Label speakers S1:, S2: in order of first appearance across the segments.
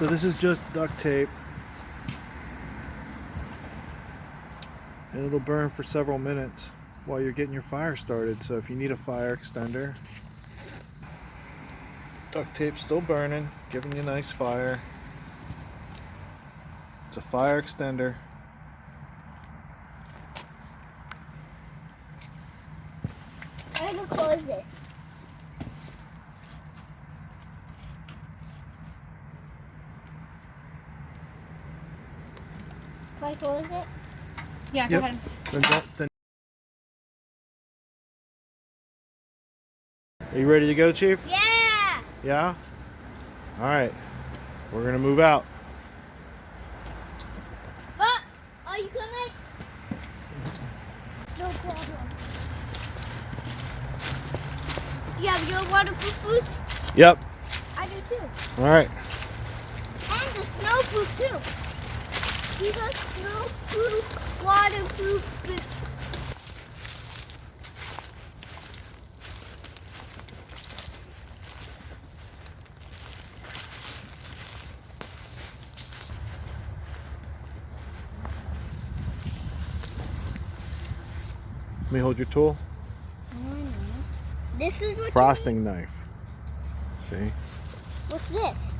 S1: So this is just duct tape. And it'll burn for several minutes while you're getting your fire started. So if you need a fire extender, duct tape's still burning, giving you a nice fire. It's a fire extender.
S2: I'm gonna close this. Can I close it?
S3: Yeah, go ahead.
S1: Are you ready to go, Chief?
S2: Yeah!
S1: Yeah? All right. We're going to move out.
S2: Oh, are you coming? No problem. You have your waterproof boots?
S1: Yep.
S2: I do too.
S1: All right.
S2: And the snowproof too. These are snowproof, waterproof boots.
S1: Let me hold your tool.
S2: This is what
S1: Frosting knife. See?
S2: What's this?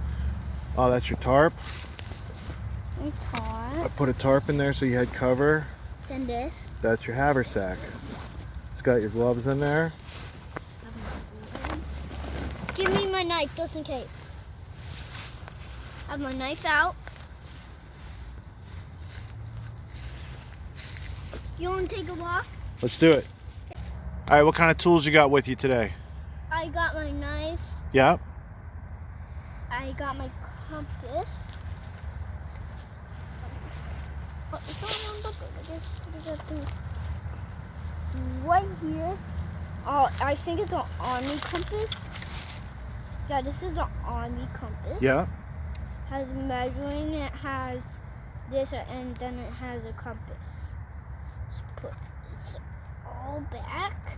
S1: Oh, that's your tarp.
S2: A
S1: I
S2: tarp.
S1: put a tarp in there so you had cover.
S2: Then this.
S1: That's your haversack. It's got your gloves in there.
S2: Give me my knife just in case. I have my knife out. You want to take a walk?
S1: Let's do it. All right, what kind of tools you got with you today?
S2: I got my knife.
S1: Yeah.
S2: I got my compass. Oh, it's not on buckle. I guess I got this right here. Oh, I think it's an army compass. Yeah, this is an army compass.
S1: Yeah.
S2: Has measuring. It has this, and then it has a compass. Let's put this all back.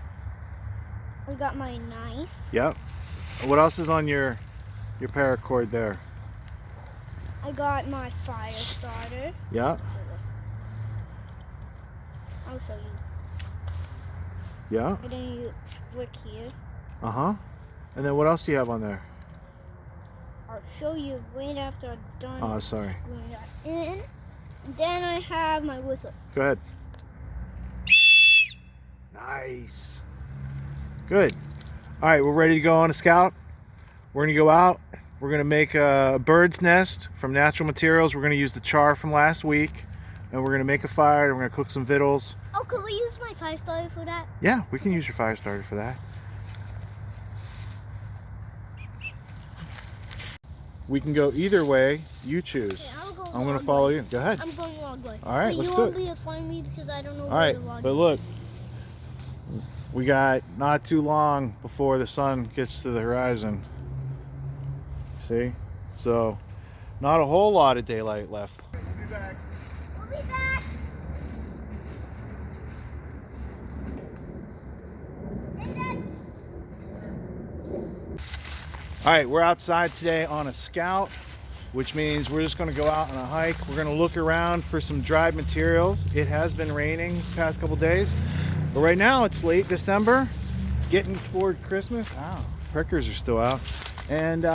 S2: I got my knife.
S1: Yep. What else is on your paracord there?
S2: I got my fire starter.
S1: Yeah.
S2: I'll show you.
S1: Yeah.
S2: And then you flick here.
S1: Uh-huh. And then what else do you have on there?
S2: I'll show you right after I'm done.
S1: Oh, sorry.
S2: Screwing that in. And then I have my whistle.
S1: Go ahead. Nice. Good. All right, we're ready to go on a scout. We're gonna go out. We're gonna make a bird's nest from natural materials. We're gonna use the char from last week, and we're gonna make a fire. And we're gonna cook some victuals.
S2: Oh, could we use my fire starter for that?
S1: Yeah, we can use your fire starter for that. We can go either way. You choose.
S2: Okay, I'll go
S1: I'm gonna
S2: wrong
S1: follow
S2: way.
S1: you. Go ahead.
S2: I'm going wrong way.
S1: All right,
S2: But
S1: let's
S2: you
S1: do
S2: won't
S1: it.
S2: be able to find me because I don't know
S1: All
S2: where
S1: right,
S2: to log
S1: but
S2: in.
S1: look, we got not too long before the sun gets to the horizon. See? So, not a whole lot of daylight left. We'll be back.
S2: We'll be back. Hey, Dad.
S1: All right, we're outside today on a scout, which means we're just going to go out on a hike. We're going to look around for some dried materials. It has been raining the past couple days, but right now it's late December. It's getting toward Christmas. Ow, prickers are still out, and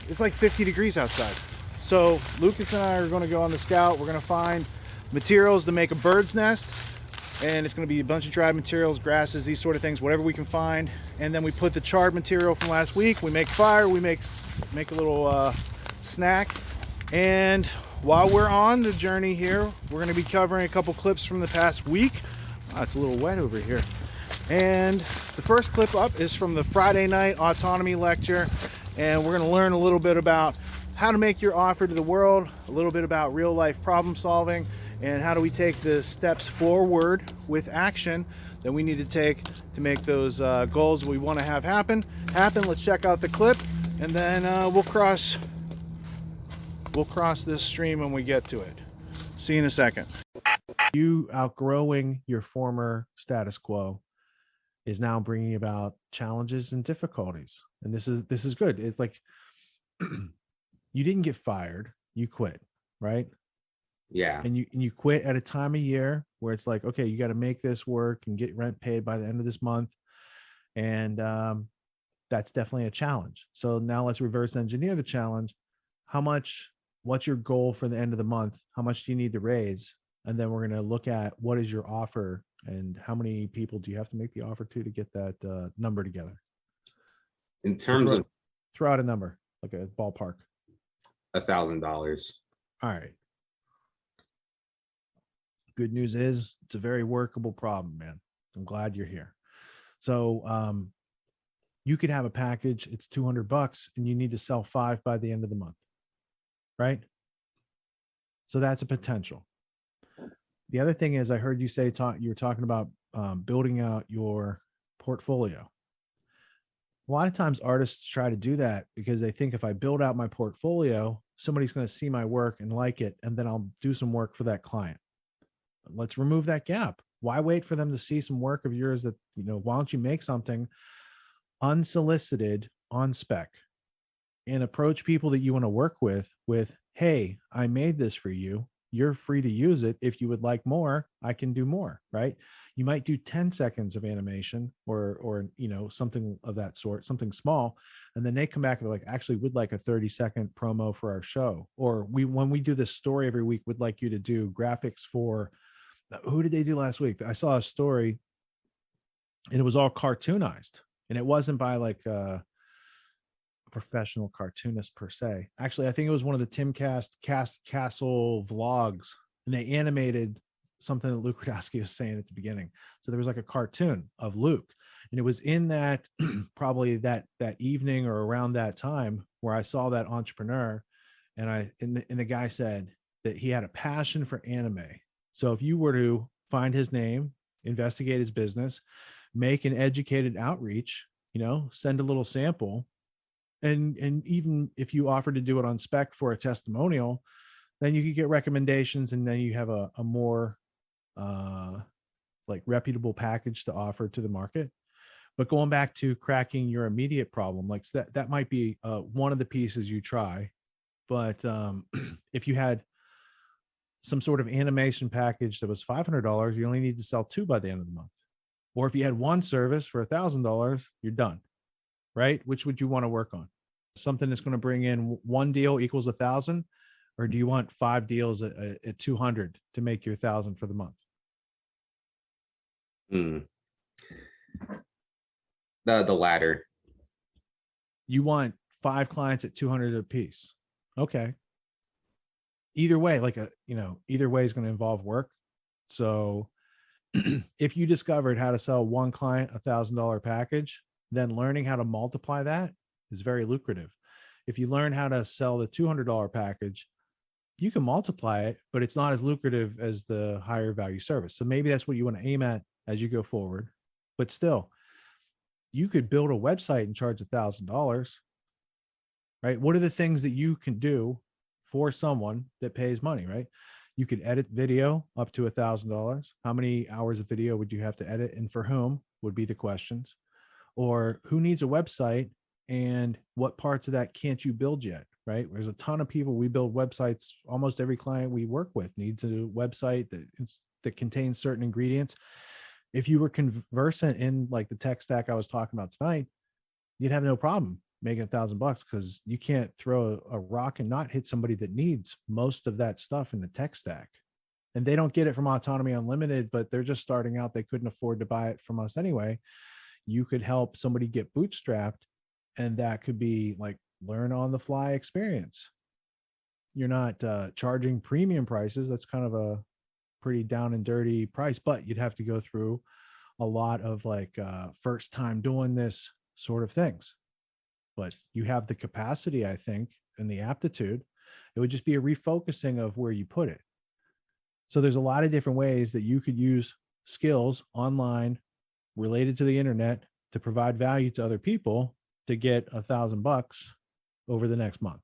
S1: it's like 50 degrees outside. So Lucas and I are going to go on the scout. We're going to find materials to make a bird's nest, and it's going to be a bunch of dried materials, grasses, these sort of things, whatever we can find. And then we put the charred material from last week. We make fire. We make a little snack. And while we're on the journey here, we're going to be covering a couple clips from the past week. Oh, it's a little wet over here. And the first clip up is from the Friday night autonomy lecture. And we're going to learn a little bit about how to make your offer to the world, a little bit about real life problem solving, and how do we take the steps forward with action that we need to take to make those goals we want to have happen. Let's check out the clip, and then we'll cross this stream when we get to it. See you in a second. You outgrowing your former status quo is now bringing about challenges and difficulties, and this is good. It's like you didn't get fired, you quit, right?
S3: Yeah.
S1: And you quit at a time of year where it's like, okay, you got to make this work and get rent paid by the end of this month. And that's definitely a challenge. So now let's reverse engineer the challenge. What's your goal for the end of the month? How much do you need to raise? And then we're going to look at what is your offer and how many people do you have to make the offer to get that number together.
S3: In terms of
S1: throw out a number, like a ballpark.
S3: $1,000.
S1: All right. Good news is it's a very workable problem, man. I'm glad you're here. So you could have a package, it's $200 and you need to sell 5 by the end of the month, right? So that's a potential. The other thing is I heard you say, you were talking about building out your portfolio. A lot of times artists try to do that because they think if I build out my portfolio, somebody's going to see my work and like it, and then I'll do some work for that client. Let's remove that gap. Why wait for them to see some work of yours that, why don't you make something unsolicited on spec and approach people that you want to work with, hey, I made this for you. You're free to use it. If you would like more, I can do more, right? You might do 10 seconds of animation or something of that sort, something small. And then they come back and they're like, actually, we'd like a 30-second promo for our show. Or when we do this story every week, we'd like you to do graphics for, who did they do last week? I saw a story and it was all cartoonized, and it wasn't by like a professional cartoonist per se. Actually, I think it was one of the Tim Castle vlogs, and they animated something that Luke Radowski was saying at the beginning. So there was like a cartoon of Luke, and it was in that probably that evening or around that time where I saw that entrepreneur, and the guy said that he had a passion for anime. So if you were to find his name, investigate his business, make an educated outreach, send a little sample, and even if you offer to do it on spec for a testimonial, then you could get recommendations, and then you have a more like reputable package to offer to the market. But going back to cracking your immediate problem, like that might be one of the pieces you try. But if you had some sort of animation package that was $500, you only need to sell 2 by the end of the month. Or if you had one service for $1,000, you're done, right? Which would you want to work on? Something that's going to bring in one deal equals 1,000, or do you want 5 deals at 200 to make your 1,000 for the month?
S3: The latter.
S1: You want 5 clients at 200 a piece. Okay. Either way, either way is going to involve work. So if you discovered how to sell one client $1,000 package, then learning how to multiply that is very lucrative. If you learn how to sell the $200 package, you can multiply it, but it's not as lucrative as the higher value service. So maybe that's what you want to aim at as you go forward. But still, you could build a website and charge $1,000, right? What are the things that you can do for someone that pays money, right? You could edit video up to $1,000. How many hours of video would you have to edit, and for whom would be the questions? Or who needs a website, and what parts of that can't you build yet, right? There's a ton of people. We build websites. Almost every client we work with needs a website that contains certain ingredients. If you were conversant in like the tech stack I was talking about tonight, you'd have no problem making $1,000 because you can't throw a rock and not hit somebody that needs most of that stuff in the tech stack. And they don't get it from Autonomy Unlimited, but they're just starting out. They couldn't afford to buy it from us anyway. You could help somebody get bootstrapped, and that could be like learn on the fly experience. You're not charging premium prices. That's kind of a pretty down and dirty price, but you'd have to go through a lot of like first time doing this sort of things. But you have the capacity, I think, and the aptitude. It would just be a refocusing of where you put it. So there's a lot of different ways that you could use skills online related to the internet to provide value to other people to get $1,000 over the next month.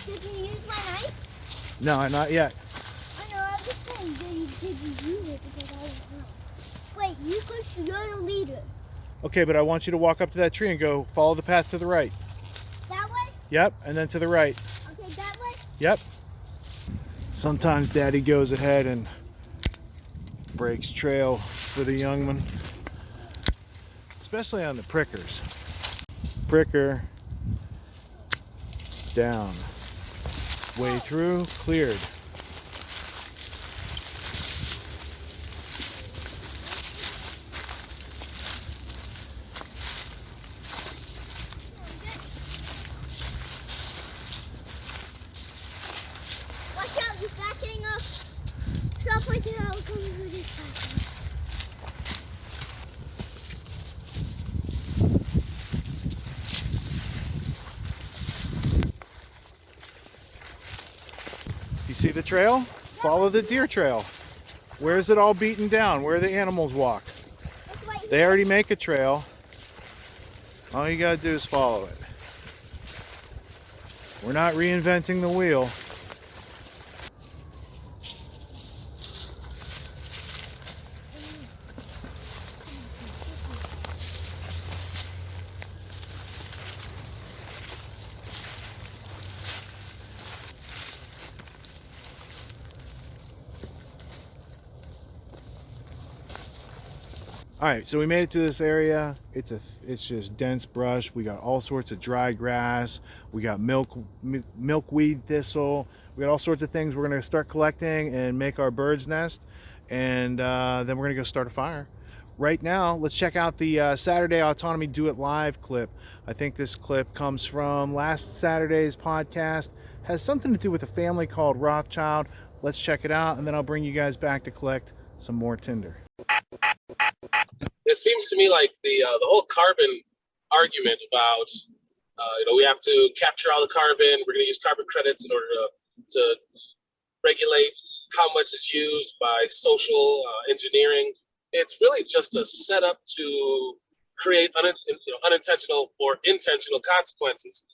S2: Did you use my knife?
S1: No, not yet.
S2: I know, I'm just saying, did you use it? Because I don't know. Wait, you're the leader.
S1: Okay, but I want you to walk up to that tree and go follow the path to the right.
S2: That way?
S1: Yep, and then to the right.
S2: Okay, that way?
S1: Yep. Sometimes Daddy goes ahead and breaks trail for the young one, especially on the prickers. Pricker, down, way through, cleared.
S2: Watch out, you're backing up. Stop right there, I'll come with this backing.
S1: You see the trail? Follow the deer trail. Where is it all beaten down? Where the animals walk? They already make a trail. All you gotta do is follow it. We're not reinventing the wheel. All right, so we made it to this area. It's just dense brush. We got all sorts of dry grass. We got milkweed thistle. We got all sorts of things we're gonna start collecting and make our bird's nest, and then we're gonna go start a fire. Right now, let's check out the Saturday Autonomy Do It Live clip. I think this clip comes from last Saturday's podcast. Has something to do with a family called Rothschild. Let's check it out, and then I'll bring you guys back to collect some more tinder.
S4: It seems to me like the whole carbon argument about we have to capture all the carbon. We're going to use carbon credits in order to regulate how much is used by social engineering. It's really just a setup to create unintentional or intentional consequences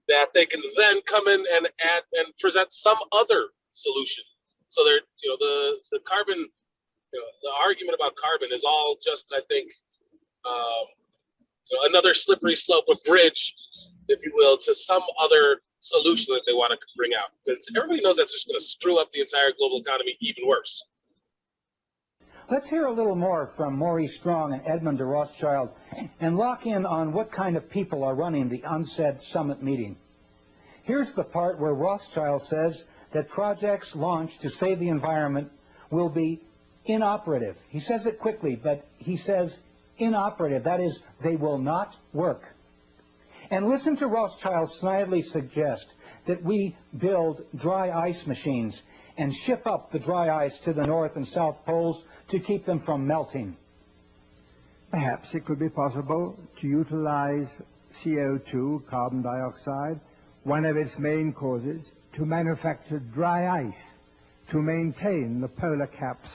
S4: that they can then come in and add and present some other solution. So they're the carbon. The argument about carbon is all just, I think, another slippery slope, a bridge, if you will, to some other solution that they want to bring out. Because everybody knows that's just going to screw up the entire global economy even worse.
S5: Let's hear a little more from Maurice Strong and Edmund de Rothschild and lock in on what kind of people are running the UNCED summit meeting. Here's the part where Rothschild says that projects launched to save the environment will be inoperative. He says it quickly, but he says inoperative. That is, they will not work. And listen to Rothschild snidely suggest that we build dry ice machines and ship up the dry ice to the North and South poles to keep them from melting.
S6: Perhaps it could be possible to utilize CO2, carbon dioxide, one of its main causes, to manufacture dry ice, to maintain the polar caps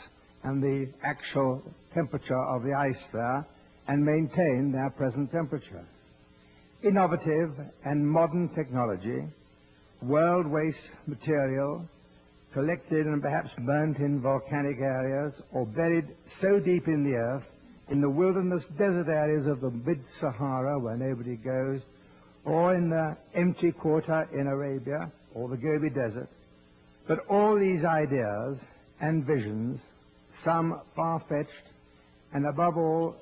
S6: and the actual temperature of the ice there, and maintain their present temperature. Innovative and modern technology, world waste material, collected and perhaps burnt in volcanic areas, or buried so deep in the earth, in the wilderness desert areas of the mid-Sahara where nobody goes, or in the empty quarter in Arabia, or the Gobi Desert. But all these ideas and visions, some far-fetched, and above all,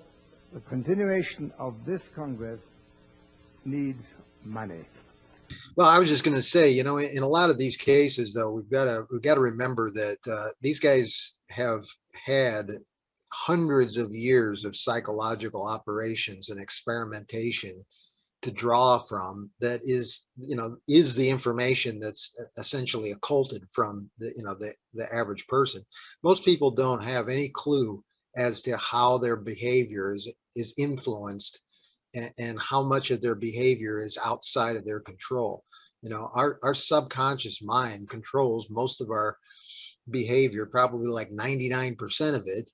S6: the continuation of this Congress needs money.
S7: Well, I was just going to say, in a lot of these cases, though, we've got to remember that these guys have had hundreds of years of psychological operations and experimentation to draw from. That is the information that's essentially occulted from the average person. Most people don't have any clue as to how their behavior is influenced and how much of their behavior is outside of their control. Our subconscious mind controls most of our behavior, probably like 99% of it.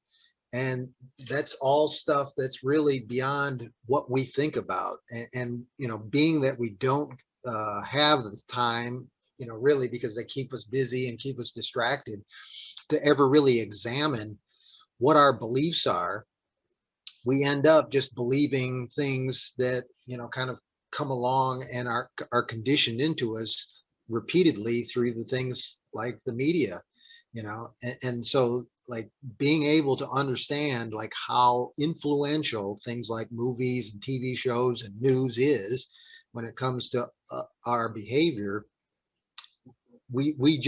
S7: And that's all stuff that's really beyond what we think about. And being that we don't have the time, you know, really because they keep us busy and keep us distracted, to ever really examine what our beliefs are. We end up just believing things that, you know, kind of come along and are conditioned into us repeatedly through the things like the media, you know. And so like being able to understand like how influential things like movies and TV shows and news is when it comes to our behavior, we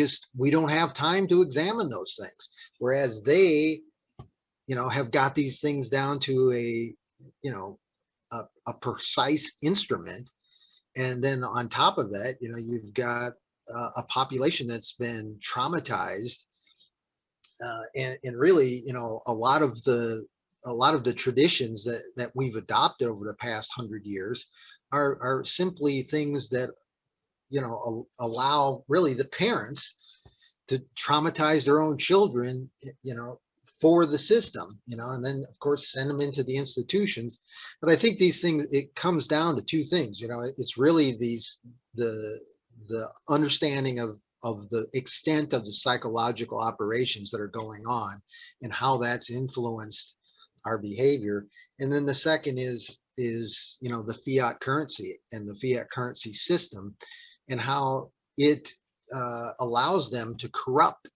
S7: don't have time to examine those things, whereas they, you know, have got these things down to a, you know, a precise instrument. And then on top of that, you know, you've got a population that's been traumatized, and really, you know, a lot of the traditions that we've adopted over the past 100 years are simply things that, you know, allow really the parents to traumatize their own children, you know, for the system, you know, and then of course send them into the institutions. But I think these things, it comes down to two things, you know. It's really the understanding of the extent of the psychological operations that are going on and how that's influenced our behavior. And then the second is, you know, the fiat currency and the fiat currency system, and how it allows them to corrupt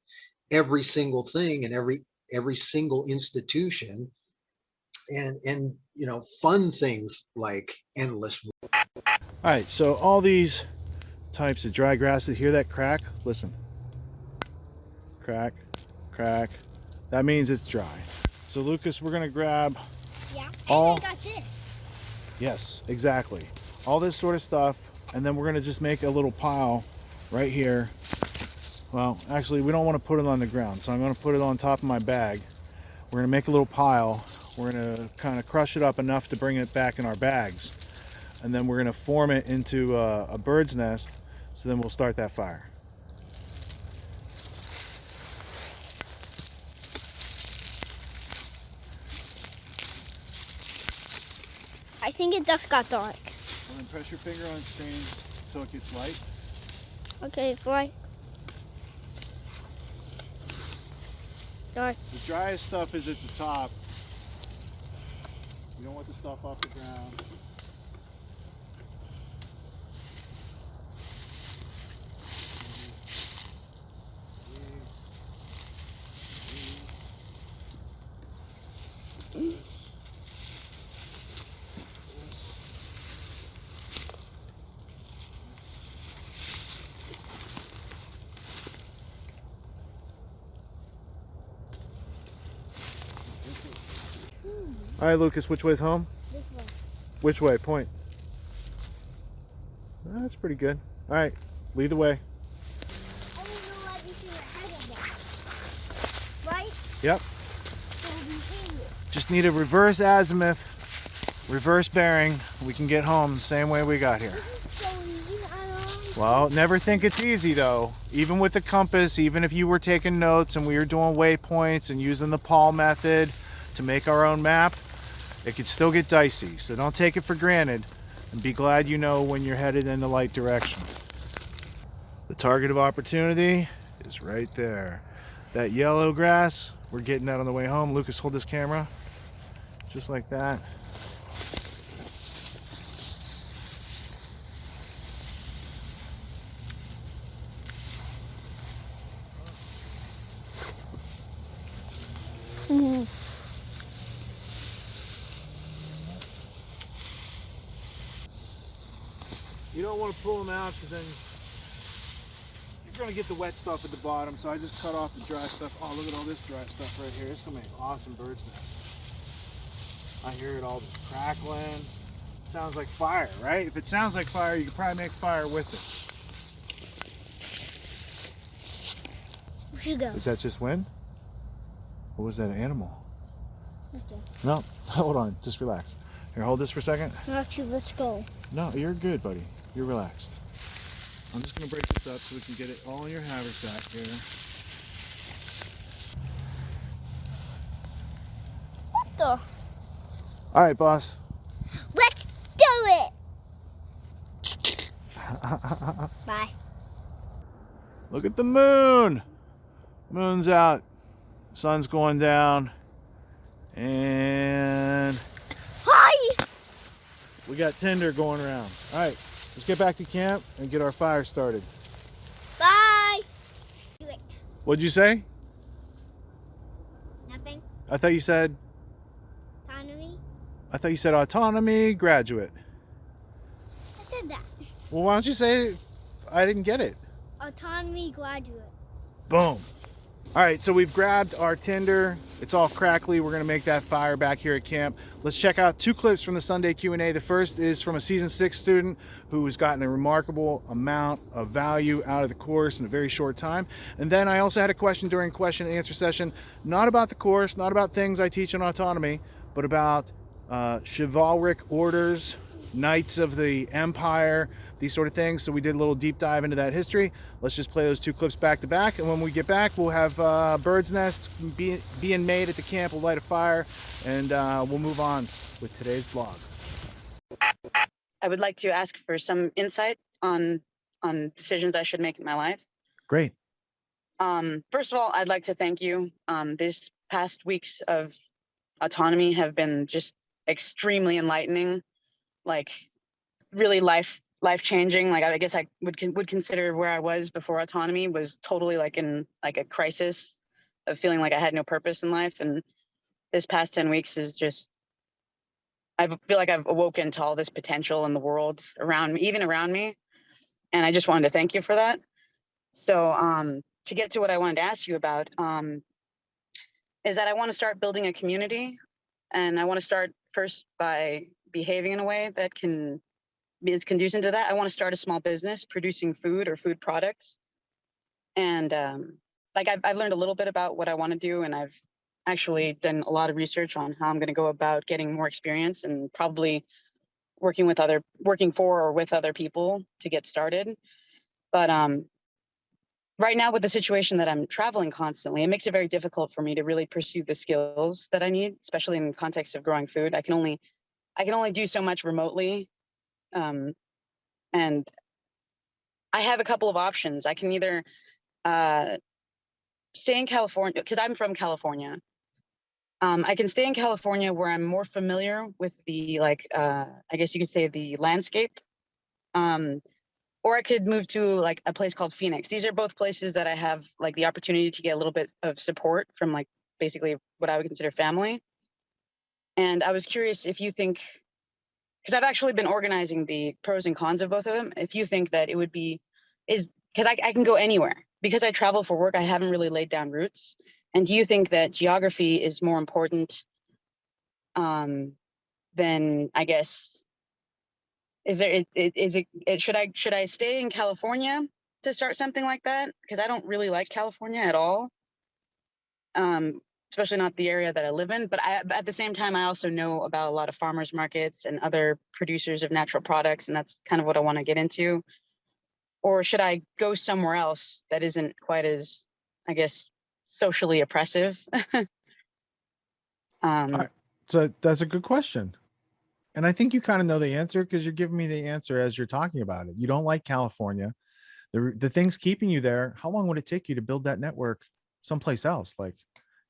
S7: every single thing and every single institution, and you know, fund things like endless.
S1: All right, so all these types of dry grasses, hear that crack? Listen. Crack, crack. That means it's dry. So Lucas, we're gonna grab all.
S2: And I got this.
S1: Yes, exactly. All this sort of stuff, and then we're gonna just make a little pile right here. Well, actually, we don't want to put it on the ground, so I'm gonna put it on top of my bag. We're gonna make a little pile. We're gonna kind of crush it up enough to bring it back in our bags, and then we're gonna form it into a bird's nest. So then we'll start that fire.
S2: I think it just got dark.
S1: And then press your finger on the screen so it gets light.
S2: Okay, it's light. Dark.
S1: The driest stuff is at the top. You don't want the stuff off the ground. All right, Lucas, which way's home?
S2: This one.
S1: Which way? Point. That's pretty good. All right, lead the way.
S2: And we will let you see your head of that. Right?
S1: Yep.
S2: So we hang it.
S1: Just need a reverse azimuth, reverse bearing. We can get home the same way we got here.
S2: So easy, I don't know.
S1: Well, never think it's easy though. Even with the compass, even if you were taking notes and we were doing waypoints and using the Paul method to make our own map, it could still get dicey. So don't take it for granted, and be glad you know when you're headed in the right direction. The target of opportunity is right there. That yellow grass, we're getting that on the way home. Lucas, hold this camera, just like that. You don't want to pull them out because then you're going to get the wet stuff at the bottom. So I just cut off the dry stuff. Oh, look at all this dry stuff right here. It's going to make awesome bird's nest. I hear it all just crackling. Sounds like fire, right? If it sounds like fire, you can probably make fire with it.
S2: We should go.
S1: Is that just wind? What was that, an animal?
S2: Let's go.
S1: No, hold on. Just relax. Here, hold this for a second.
S2: Actually, let's go.
S1: No, you're good, buddy. You're relaxed. I'm just going to break this up so we can get it all in your haversack here.
S2: What the?
S1: All right, boss.
S2: Let's do it! Bye.
S1: Look at the moon. Moon's out. Sun's going down. And
S2: Hi.
S1: we got tinder going around. All right, let's get back to camp and get our fire started.
S2: Bye.
S1: What'd you say?
S2: Nothing.
S1: I thought you said autonomy graduate.
S2: I said that.
S1: Well, why don't you say it? I didn't get it.
S2: Autonomy graduate.
S1: Boom. All right, so we've grabbed our tinder. It's all crackly. We're gonna make that fire back here at camp. Let's check out 2 clips from the Sunday Q&A. The first is from a season 6 student who has gotten a remarkable amount of value out of the course in a very short time. And then I also had a question during question and answer session, not about the course, not about things I teach in autonomy, but about chivalric orders, knights of the empire, these sort of things. So we did a little deep dive into that history. Let's just play those 2 clips back to back. And when we get back, we'll have bird's nest being made at the camp. We'll light a fire and we'll move on with today's vlog.
S8: I would like to ask for some insight on decisions I should make in my life.
S1: Great.
S8: First of all, I'd like to thank you. These past weeks of autonomy have been just extremely enlightening, like really life changing. Like I guess I would consider where I was before autonomy was totally like in like a crisis of feeling like I had no purpose in life. And this past 10 weeks is just, I feel like I've awoken to all this potential in the world around me, even around me. And I just wanted to thank you for that. So to get to what I wanted to ask you about is that I want to start building a community. And I want to start first by behaving in a way that is conducive to that. I want to start a small business producing food or food products. And like I've learned a little bit about what I want to do, and I've actually done a lot of research on how I'm going to go about getting more experience and probably working for or with other people to get started. But right now, with the situation that I'm traveling constantly, it makes it very difficult for me to really pursue the skills that I need, especially in the context of growing food. I can only do so much remotely. And I have a couple of options. I can either stay in California, because I'm from California. I can stay in California where I'm more familiar with the, I guess you could say the landscape. Or I could move to like a place called Phoenix. These are both places that I have like the opportunity to get a little bit of support from like basically what I would consider family. And I was curious if you think, because I've actually been organizing the pros and cons of both of them, if you think that it would be, because I can go anywhere. Because I travel for work, I haven't really laid down roots. And do you think that geography is more important than, I guess, should I stay in California to start something like that? Because I don't really like California at all. Especially not the area that I live in. But at the same time, I also know about a lot of farmers markets and other producers of natural products, and that's kind of what I want to get into. Or should I go somewhere else that isn't quite as, I guess, socially oppressive?
S1: All right. So that's a good question. And I think you kind of know the answer because you're giving me the answer as you're talking about it. You don't like California. The things keeping you there, how long would it take you to build that network someplace else? Like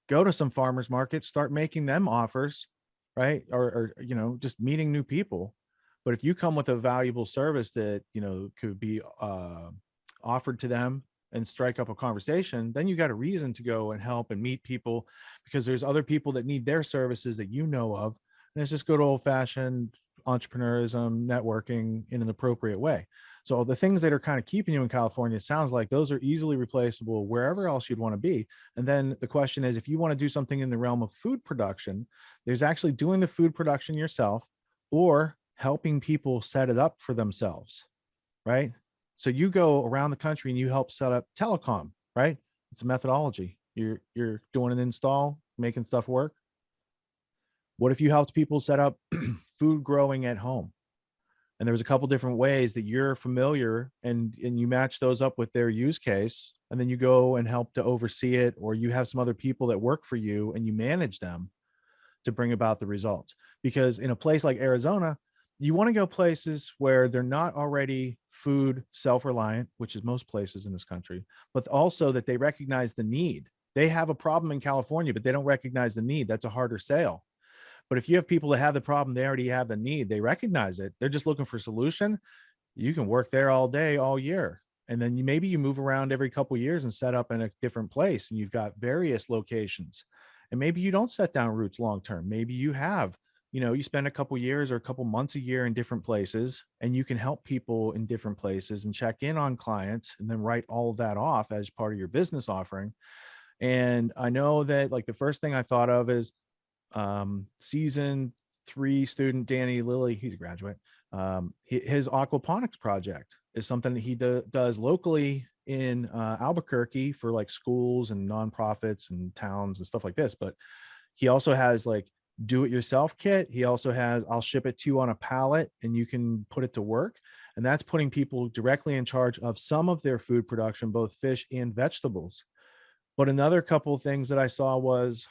S1: go to some farmers markets, start making them offers, right? Or just meeting new people. But if you come with a valuable service that, could be offered to them and strike up a conversation, then you got a reason to go and help and meet people because there's other people that need their services that you know of. And it's just good old-fashioned entrepreneurism, networking in an appropriate way. So the things that are kind of keeping you in California, it sounds like those are easily replaceable wherever else you'd want to be. And then the question is, if you want to do something in the realm of food production, there's actually doing the food production yourself or helping people set it up for themselves, right? So you go around the country and you help set up telecom, right? It's a methodology. You're doing an install, making stuff work. What if you helped people set up food growing at home? And there was a couple different ways that you're familiar and you match those up with their use case. And then you go and help to oversee it, or you have some other people that work for you and you manage them to bring about the results. Because in a place like Arizona, you want to go places where they're not already food self-reliant, which is most places in this country, but also that they recognize the need. They have a problem in California, but they don't recognize the need. That's a harder sale. But if you have people that have the problem, they already have the need, they recognize it, they're just looking for a solution, you can work there all day, all year. And then maybe you move around every couple of years and set up in a different place, and you've got various locations. And maybe you don't set down roots long term. Maybe you have, you spend a couple years or a couple months a year in different places, and you can help people in different places and check in on clients and then write all of that off as part of your business offering. And I know that, like, the first thing I thought of is season 3 student Danny Lilly, he's a graduate. His aquaponics project is something that he does locally in Albuquerque for like schools and nonprofits and towns and stuff like this. But he also has like do-it-yourself kit. He also has, I'll ship it to you on a pallet and you can put it to work. And that's putting people directly in charge of some of their food production, both fish and vegetables. But another couple of things that I saw was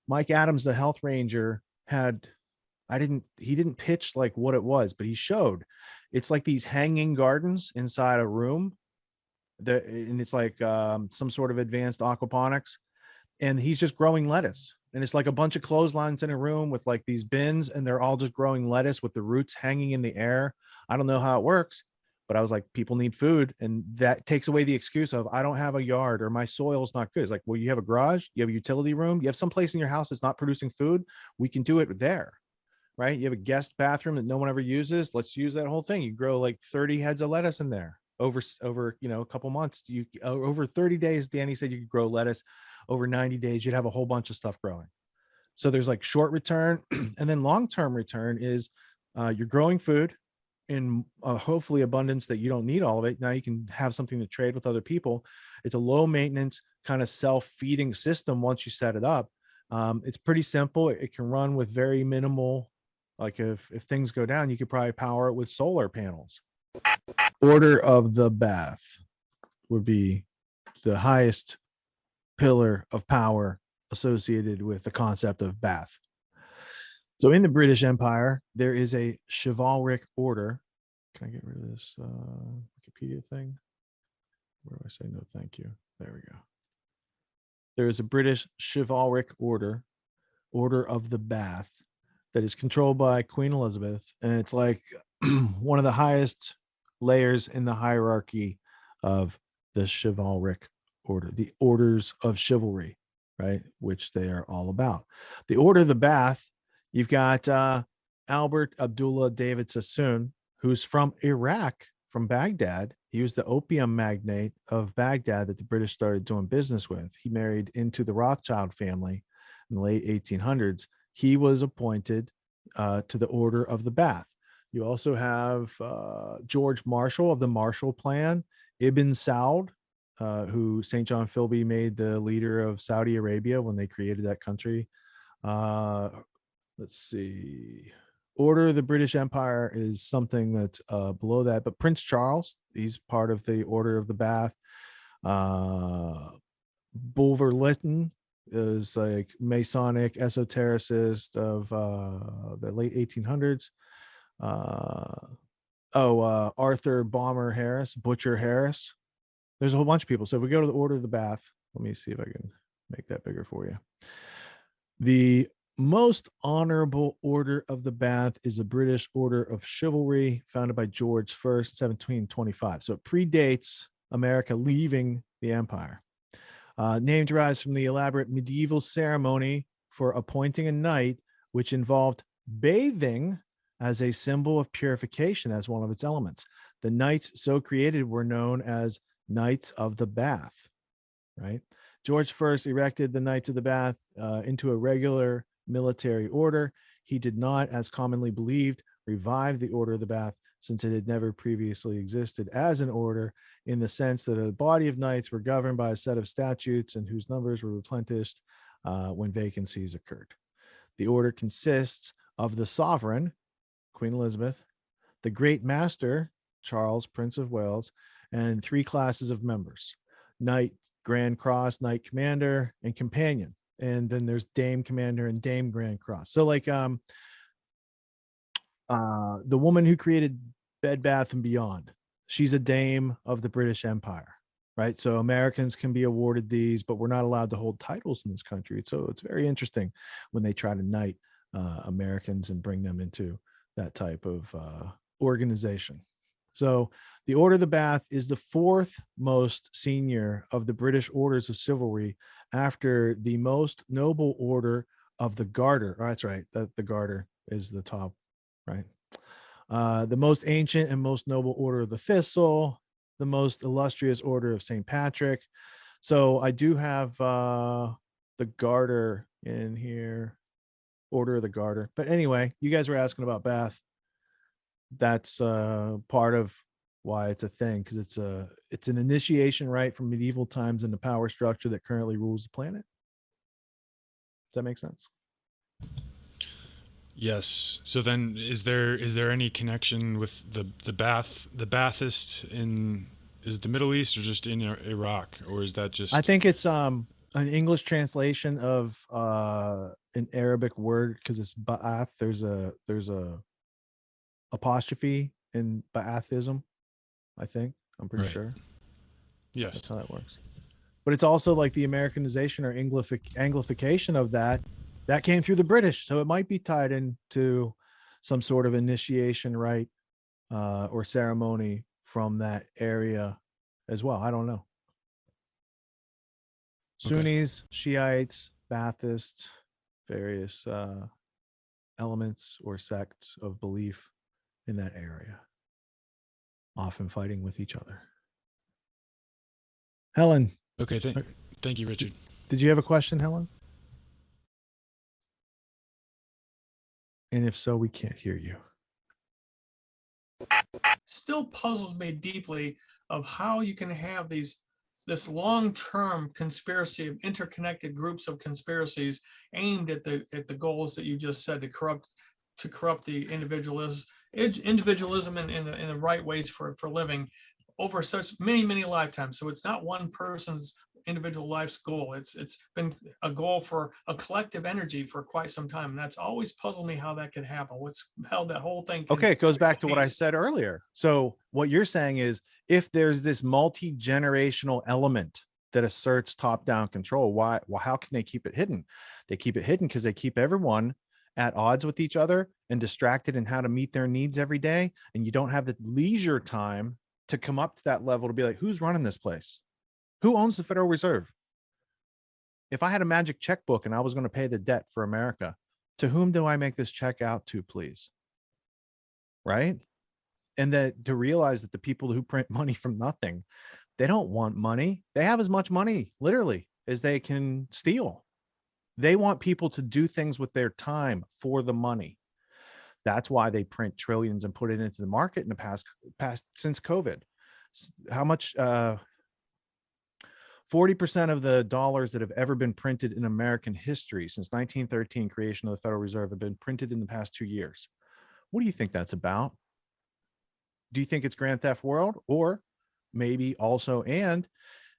S1: Mike Adams, the health ranger, he didn't pitch like what it was, but he showed it's like these hanging gardens inside a room and it's like some sort of advanced aquaponics, and he's just growing lettuce. And it's like a bunch of clotheslines in a room with like these bins, and they're all just growing lettuce with the roots hanging in the air. I don't know how it works, but I was like, people need food. And that takes away the excuse of, I don't have a yard or my soil's not good. It's like, well, you have a garage, you have a utility room, you have some place in your house that's not producing food. We can do it there, right? You have a guest bathroom that no one ever uses. Let's use that whole thing. You grow like 30 heads of lettuce in there over a couple months. Over 30 days, Danny said you could grow lettuce. Over 90 days, you'd have a whole bunch of stuff growing. So there's like short return, and then long-term return is you're growing food in hopefully abundance that you don't need all of it. Now you can have something to trade with other people. It's a low maintenance kind of self-feeding system once you set it up. It's pretty simple. It can run with very minimal, like if things go down, you could probably power it with solar panels. Order of the bath would be the highest pillar of power associated with the concept of bath. So in the British Empire, there is a chivalric order. Can I get rid of this Wikipedia thing? Where do I say no thank you? There we go. There is a British chivalric order of the bath, that is controlled by Queen Elizabeth. And it's like one of the highest layers in the hierarchy of the chivalric order, the orders of chivalry, right? Which they are all about. The Order of the Bath, you've got Albert Abdullah David Sassoon, who's from Iraq, from Baghdad. He was the opium magnate of Baghdad that the British started doing business with. He married into the Rothschild family in the late 1800s. He was appointed to the Order of the Bath. You also have George Marshall of the Marshall Plan, Ibn Saud, who St. John Philby made the leader of Saudi Arabia when they created that country. Let's see. Order of the British Empire is something that's below that, but Prince Charles, he's part of the Order of the Bath. Bulwer Lytton is like Masonic esotericist of the late 1800s. Arthur Bomber Harris, Butcher Harris. There's a whole bunch of people. So if we go to the Order of the Bath, let me see if I can make that bigger for you. The most honorable Order of the Bath is the British Order of Chivalry, founded by George I, 1725. So it predates America leaving the empire. Name derives from the elaborate medieval ceremony for appointing a knight, which involved bathing as a symbol of purification as one of its elements. The knights so created were known as Knights of the Bath, right? George I erected the Knights of the Bath into a regular military order. He did not, as commonly believed, revive the Order of the Bath, since it had never previously existed as an order, in the sense that a body of knights were governed by a set of statutes and whose numbers were replenished when vacancies occurred. The order consists of the sovereign, Queen Elizabeth, the Great Master, Charles, Prince of Wales, and 3 classes of members: Knight, Grand Cross, Knight Commander, and Companion. And then there's Dame Commander and Dame Grand Cross. So like the woman who created Bed Bath and Beyond. She's a dame of the British Empire, right? So Americans can be awarded these, but we're not allowed to hold titles in this country. So it's very interesting when they try to knight Americans and bring them into that type of organization. So the Order of the Bath is the fourth most senior of the British orders of chivalry after the most noble order of the Garter. Oh, that's right. The Garter is the top, right? The most ancient and most noble order of the Thistle, the most illustrious order of St. Patrick. So I do have the Garter in here, Order of the Garter. But anyway, you guys were asking about Bath. That's part of why it's a thing, because it's an initiation rite from medieval times in the power structure that currently rules the planet. Does that make sense?
S9: Yes. So then is there any connection with the Baathists is the Middle East or just in Iraq, or is that just?
S1: I think it's an English translation of an Arabic word, because it's Ba'ath. There's a apostrophe in Ba'athism, I think. I'm pretty sure.
S9: Yes.
S1: That's how that works. But it's also like the Americanization or Anglification of that came through the British. So it might be tied into some sort of initiation rite or ceremony from that area as well. I don't know. Okay. Sunnis, Shiites, Baathists, various elements or sects of belief in that area, often fighting with each other. Helen.
S9: Okay, thank you, Richard.
S1: Did you have a question, Helen? And if so, we can't hear you.
S10: Still puzzles me deeply of how you can have this long-term conspiracy of interconnected groups of conspiracies aimed at the goals that you just said, to corrupt the individualism in the right ways for living over such many lifetimes. So it's not one person's individual life's goal. It's been a goal for a collective energy for quite some time. And that's always puzzled me how that could happen. What's held that whole thing.
S1: Okay, it goes back to what I said earlier. So what you're saying is, if there's this multi-generational element that asserts top-down control, how can they keep it hidden? They keep it hidden because they keep everyone at odds with each other and distracted in how to meet their needs every day. And you don't have the leisure time to come up to that level to be like, who's running this place? Who owns the Federal Reserve? If I had a magic checkbook and I was going to pay the debt for America, to whom do I make this check out to, please? Right? And that to realize that the people who print money from nothing, they don't want money. They have as much money, literally, as they can steal. They want people to do things with their time for the money. That's why they print trillions and put it into the market in the past since COVID. How much? 40% of the dollars that have ever been printed in American history since 1913, creation of the Federal Reserve, have been printed in the past 2 years. What do you think that's about? Do you think it's Grand Theft World? Or maybe also, and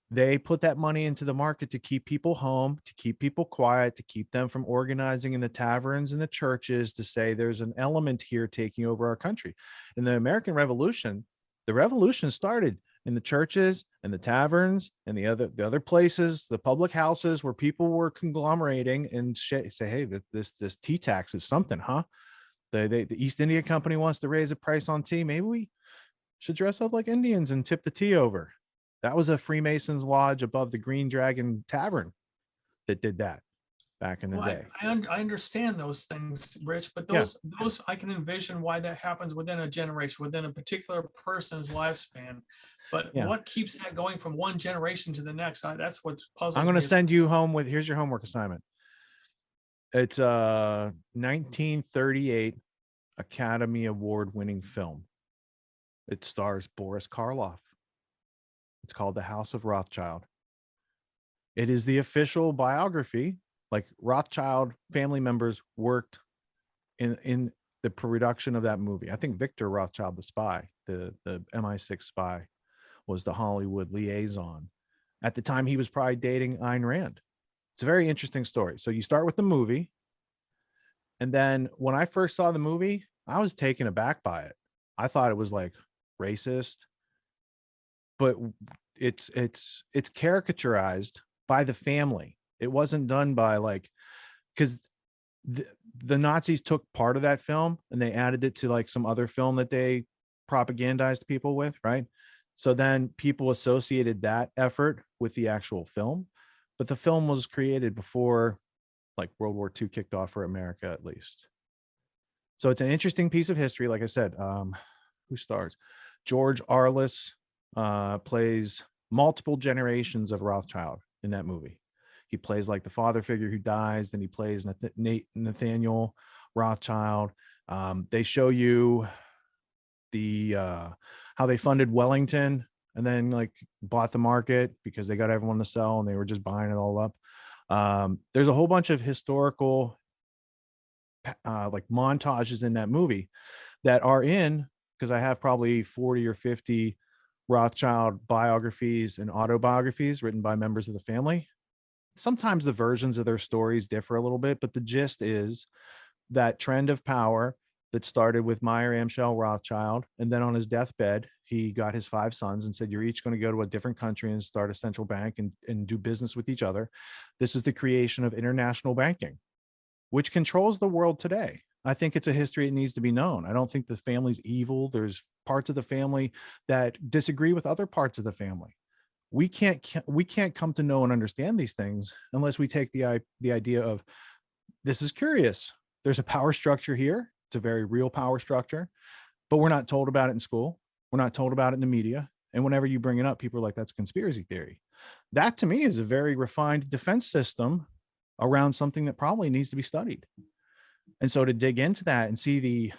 S1: they put that money into the market to keep people home, to keep people quiet, to keep them from organizing in the taverns and the churches, to say there's an element here taking over our country. In the American Revolution, the revolution started in the churches and the taverns and the other places, the public houses where people were conglomerating and say, hey, this tea tax is something, huh? The East India Company wants to raise the price on tea. Maybe we should dress up like Indians and tip the tea over. That was a Freemasons lodge above the Green Dragon Tavern that did that back in the day.
S10: I understand those things, Rich, but those I can envision why that happens within a generation, within a particular person's lifespan. But what keeps that going from one generation to the next? That's what puzzles me.
S1: I'm going to send you home with, here's your homework assignment. It's a 1938 Academy Award winning film. It stars Boris Karloff. It's called The House of Rothschild. It is the official biography. Like, Rothschild family members worked in the production of that movie. I think Victor Rothschild, the spy, the MI6 spy, was the Hollywood liaison. At the time, he was probably dating Ayn Rand. It's a very interesting story. So you start with the movie. And then when I first saw the movie, I was taken aback by it. I thought it was like racist, but it's caricaturized by the family. It wasn't done by like, because the Nazis took part of that film and they added it to like some other film that they propagandized people with, right? So then people associated that effort with the actual film, but the film was created before like World War II kicked off for America, at least. So it's an interesting piece of history. Like I said, who stars? George Arliss plays multiple generations of Rothschild in that movie. He plays like the father figure who dies, then he plays Nathaniel Rothschild. They show you the how they funded Wellington and then like bought the market because they got everyone to sell and they were just buying it all up. There's a whole bunch of historical like montages in that movie that are in, because I have probably 40 or 50 Rothschild biographies and autobiographies written by members of the family. Sometimes the versions of their stories differ a little bit, but the gist is that trend of power that started with Meyer Amschel Rothschild. And then on his deathbed, he got his 5 sons and said, you're each going to go to a different country and start a central bank and do business with each other. This is the creation of international banking, which controls the world today. I think it's a history that needs to be known. I don't think the family's evil. There's parts of the family that disagree with other parts of the family. We can't come to know and understand these things unless we take the idea of, this is curious. There's a power structure here. It's a very real power structure, but we're not told about it in school. We're not told about it in the media. And whenever you bring it up, people are like, that's conspiracy theory. That to me is a very refined defense system around something that probably needs to be studied. And so to dig into that and see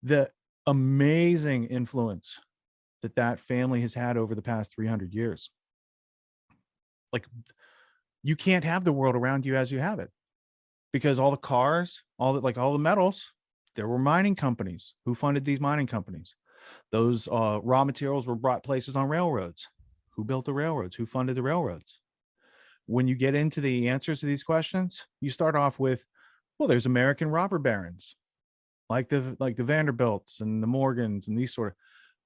S1: the amazing influence that family has had over the past 300 years. Like, you can't have the world around you as you have it, because all the cars, all the metals, there were mining companies who funded these mining companies. Those raw materials were brought places on railroads. Who built the railroads? Who funded the railroads? When you get into the answers to these questions, you start off with, well, there's American robber barons, like the Vanderbilts and the Morgans and these sort of,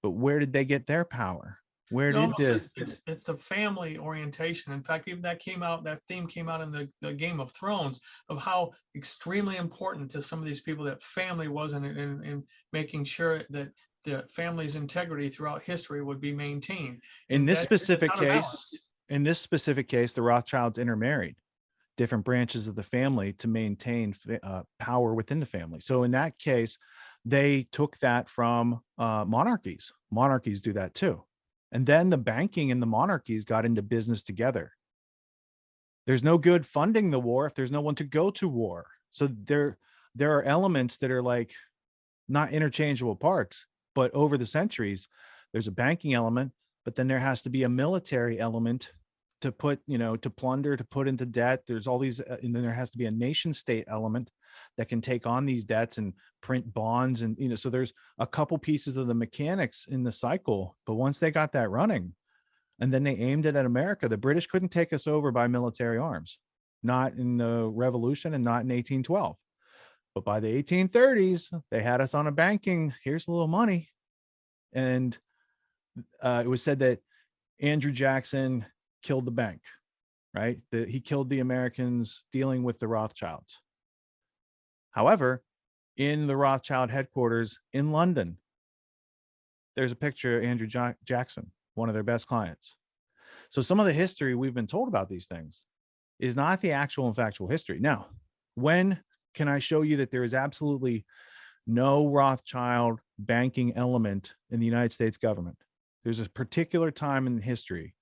S1: but where did they get their power? Where did this?
S10: It's the family orientation. In fact, even that theme came out in the Game of Thrones, of how extremely important to some of these people that family was in making sure that the family's integrity throughout history would be maintained.
S1: In this specific case, the Rothschilds intermarried different branches of the family to maintain power within the family. So in that case, they took that from monarchies. Monarchies do that too. And then the banking and the monarchies got into business together. There's no good funding the war if there's no one to go to war. So there are elements that are like not interchangeable parts, but over the centuries, there's a banking element, but then there has to be a military element to put, to plunder, to put into debt. There's all these, and then there has to be a nation state element that can take on these debts and print bonds. And, so there's a couple pieces of the mechanics in the cycle, but once they got that running and then they aimed it at America, the British couldn't take us over by military arms, not in the revolution and not in 1812. But by the 1830s, they had us on a banking, here's a little money. And it was said that Andrew Jackson killed the bank, right? He killed the Americans dealing with the Rothschilds. However, in the Rothschild headquarters in London, there's a picture of Andrew Jackson, one of their best clients. So some of the history we've been told about these things is not the actual and factual history. Now, when can I show you that there is absolutely no Rothschild banking element in the United States government? There's a particular time in history.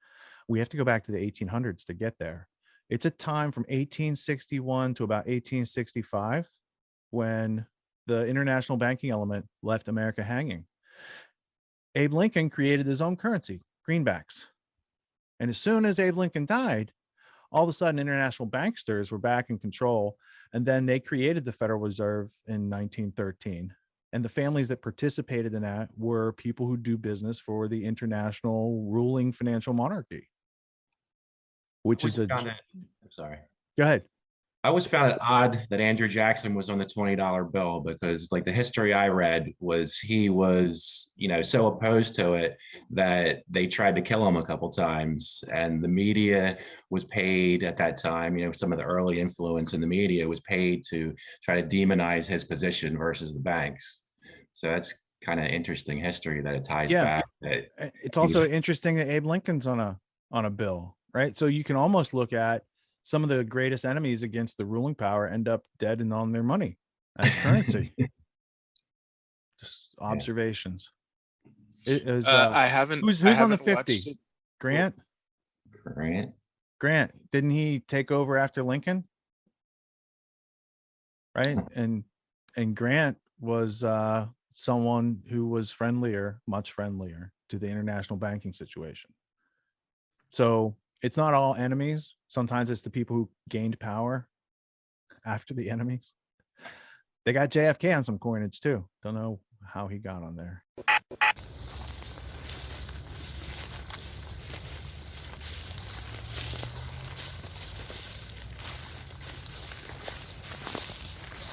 S1: We have to go back to the 1800s to get there. It's a time from 1861 to about 1865 when the international banking element left America hanging. Abe Lincoln created his own currency, greenbacks. And as soon as Abe Lincoln died, all of a sudden international banksters were back in control. And then they created the Federal Reserve in 1913. And the families that participated in that were people who do business for the international ruling financial monarchy. I'm sorry. Go ahead.
S11: I always found it odd that Andrew Jackson was on the $20 bill because, like, the history I read was he was, so opposed to it that they tried to kill him a couple times, and the media was paid at that time. Some of the early influence in the media was paid to try to demonize his position versus the banks. So that's kind of interesting history that it ties
S1: Yeah,
S11: back. That
S1: it's
S11: he was-
S1: also interesting that Abe Lincoln's on a bill, right? So you can almost look at some of the greatest enemies against the ruling power end up dead and on their money as currency. Just observations. It is,
S12: I haven't.
S1: who's
S12: I
S1: on the
S12: haven't watched
S1: 50?
S12: it.
S1: Grant? Grant, didn't he take over after Lincoln? Right? And Grant was someone who was much friendlier to the international banking situation. So it's not all enemies. Sometimes it's the people who gained power after the enemies. They got JFK on some coinage too. Don't know how he got on there.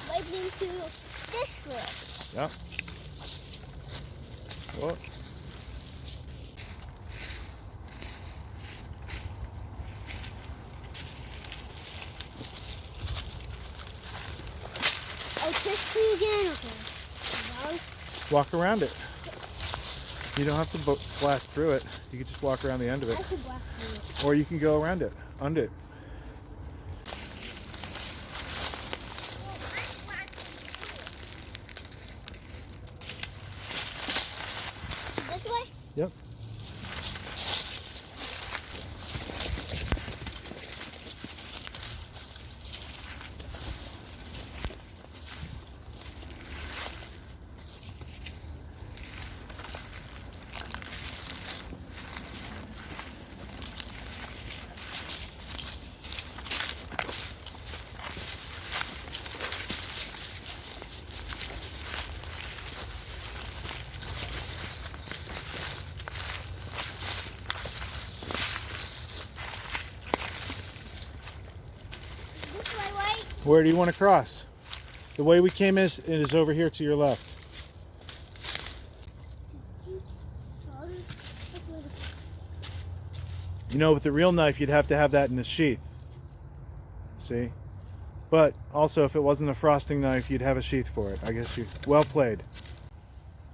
S2: Right into this room.
S1: Yep. Whoa.
S2: Oh, this tree again. Okay.
S1: Walk around it. You don't have to blast through it. You can just walk around the end of
S2: I
S1: it.
S2: could blast through it.
S1: Or you can go around it, under it.
S2: This way?
S1: Yep.
S2: This way, right?
S1: Where do you want to cross? The way we came is over here to your left. With the real knife, you'd have to have that in the sheath. See? But also, if it wasn't a frosting knife, you'd have a sheath for it. I guess well played.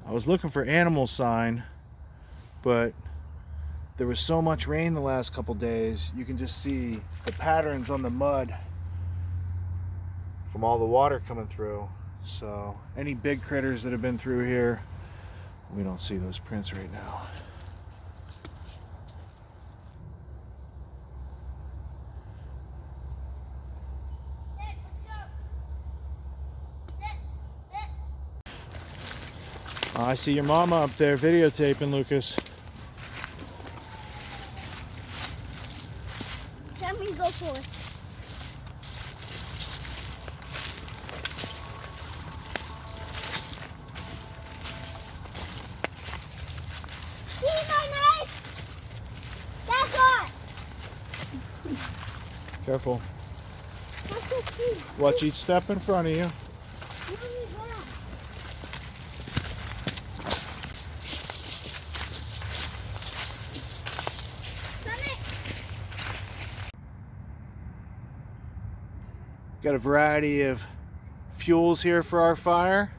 S1: I was looking for animal sign, but there was so much rain the last couple days, you can just see the patterns on the mud from all the water coming through. So any big critters that have been through here, we don't see those prints right now. I see your mama up there videotaping, Lucas.
S2: Tell me to go for it. See my knife? That's hot.
S1: Careful.
S2: What's this tree?
S1: Watch each step in front of you.
S2: What is that?
S1: Got a variety of fuels here for our fire,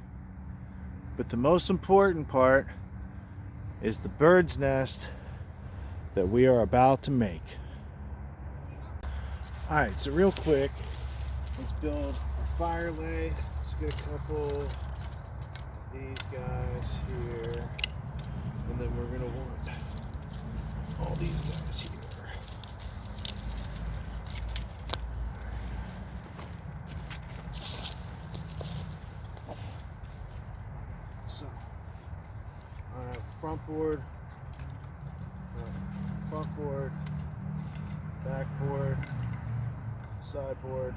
S1: but the most important part is the bird's nest that we are about to make. All right, so real quick, let's build a fire lay. Let's get a couple of these guys here, and then we're gonna want all these guys here. So I have front board, backboard, sideboard.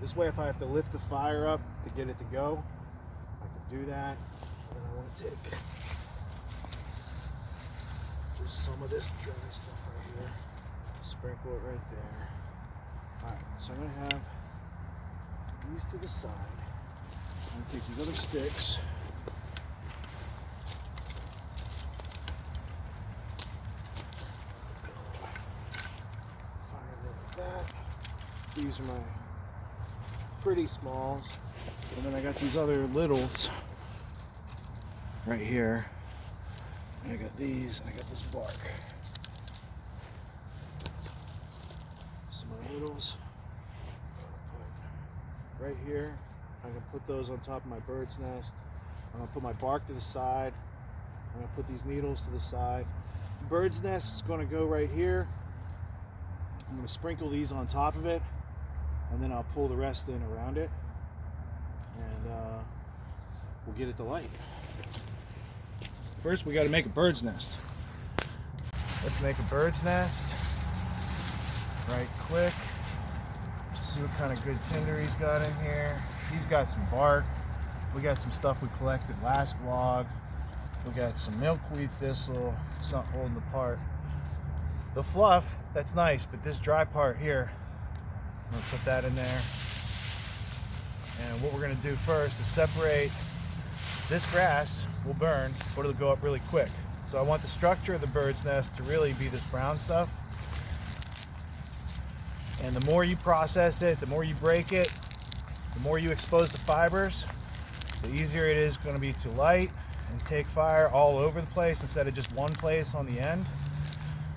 S1: This way, if I have to lift the fire up to get it to go, I can do that. And I want to take just some of this dry stuff right here, sprinkle it right there. Alright, so I'm gonna have these to the side. I'm gonna take these other sticks. Fire them like that. These are my pretty smalls. And then I got these other littles right here. And I got these, I got this bark. Some of my littles. Right here, I'm gonna put those on top of my bird's nest. I'm gonna put my bark to the side. I'm gonna put these needles to the side. The bird's nest is gonna go right here. I'm gonna sprinkle these on top of it, and then I'll pull the rest in around it, and we'll get it to light. First, we gotta make a bird's nest. Let's make a bird's nest right quick. See what kind of good tinder he's got in here. He's got some bark. We got some stuff we collected last vlog. We got some milkweed thistle. It's not holding apart. The fluff, that's nice, but this dry part here, I'm gonna put that in there. And what we're gonna do first is separate this grass. Will burn, but it'll go up really quick. So I want the structure of the bird's nest to really be this brown stuff. And the more you process it, the more you break it, the more you expose the fibers, the easier it is going to be to light and take fire all over the place instead of just one place on the end.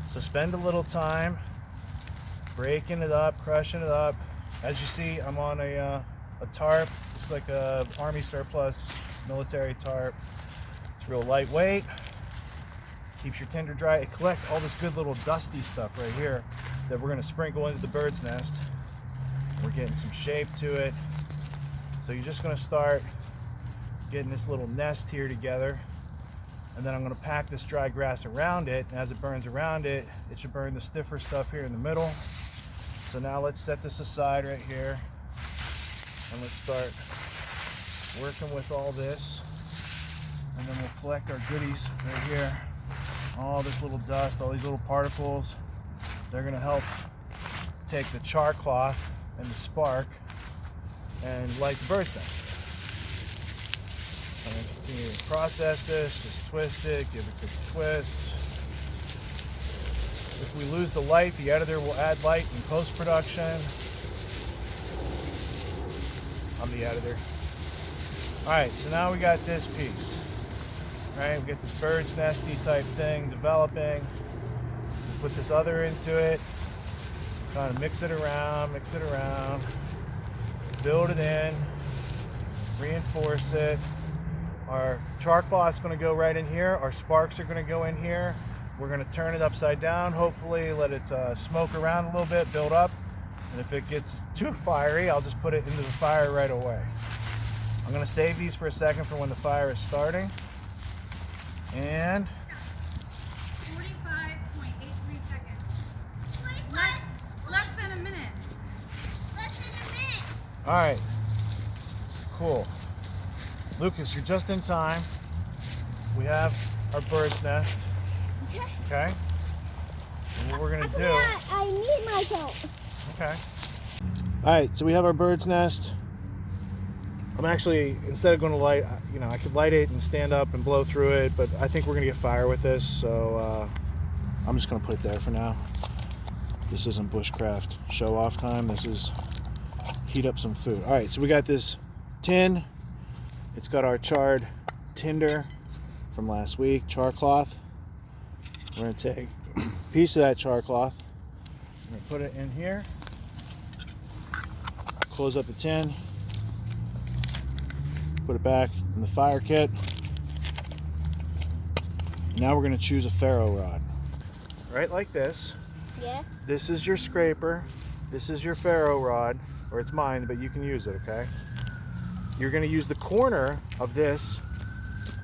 S1: So spend a little time breaking it up, crushing it up. As you see, I'm on a tarp. It's like a Army surplus military tarp. It's real lightweight. Keeps your tinder dry. It collects all this good little dusty stuff right here that we're going to sprinkle into the bird's nest. We're getting some shape to it. So you're just going to start getting this little nest here together, and then I'm going to pack this dry grass around it, and as it burns around it, it should burn the stiffer stuff here in the middle. So now let's set this aside right here, and let's start working with all this, and then we'll collect our goodies right here. All this little dust, all these little particles, they're going to help take the char cloth and the spark and light the bird's nest. I'm going to continue to process this, just twist it, give it a good twist. If we lose the light, the editor will add light in post-production. I'm the editor. Alright, so now we got this piece. Right, we get this bird's nesty type thing developing. We put this other into it, kind of mix it around, build it in, reinforce it. Our char cloth's going to go right in here. Our sparks are going to go in here. We're going to turn it upside down, hopefully let it smoke around a little bit, build up. And if it gets too fiery, I'll just put it into the fire right away. I'm going to save these for a second for when the fire is starting. And
S12: 45.83 seconds. Less than a minute.
S1: all right, cool. Lucas, you're just in time. We have our bird's nest. Okay. And what we're gonna do?
S2: I need my help.
S1: Okay. All right, so we have our bird's nest. I'm actually, instead of going to light, you know, I could light it and stand up and blow through it, but I think we're going to get fire with this, so I'm just going to put it there for now. This isn't bushcraft show-off time. This is heat up some food. All right, so we got this tin. It's got our charred tinder from last week, char cloth. We're going to take a piece of that char cloth. We're going to put it in here. Close up the tin. Put it back in the fire kit. Now we're going to choose a ferro rod. Right like this.
S2: Yeah.
S1: This is your scraper. This is your ferro rod, or it's mine, but you can use it, okay? You're going to use the corner of this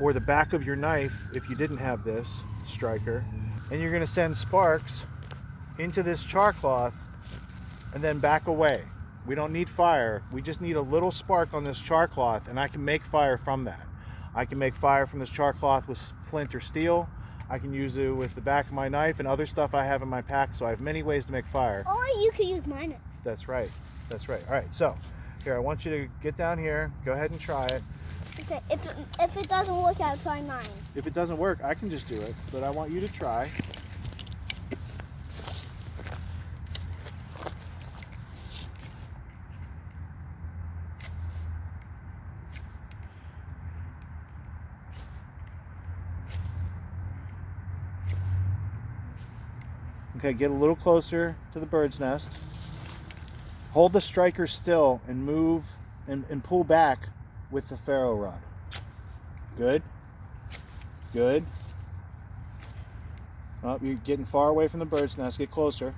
S1: or the back of your knife if you didn't have this striker, and you're going to send sparks into this char cloth and then back away. We don't need fire. We just need a little spark on this char cloth, and I can make fire from that. I can make fire from this char cloth with flint or steel. I can use it with the back of my knife and other stuff I have in my pack, so I have many ways to make fire.
S2: Or you could use my knife.
S1: That's right. That's right. All right. So here, I want you to get down here. Go ahead and try it.
S2: Okay, if it doesn't work, I'll try mine.
S1: If it doesn't work, I can just do it, but I want you to try. Okay, get a little closer to the bird's nest. Hold the striker still and move and pull back with the ferro rod. Good. Good. Oh, you're getting far away from the bird's nest. Get closer.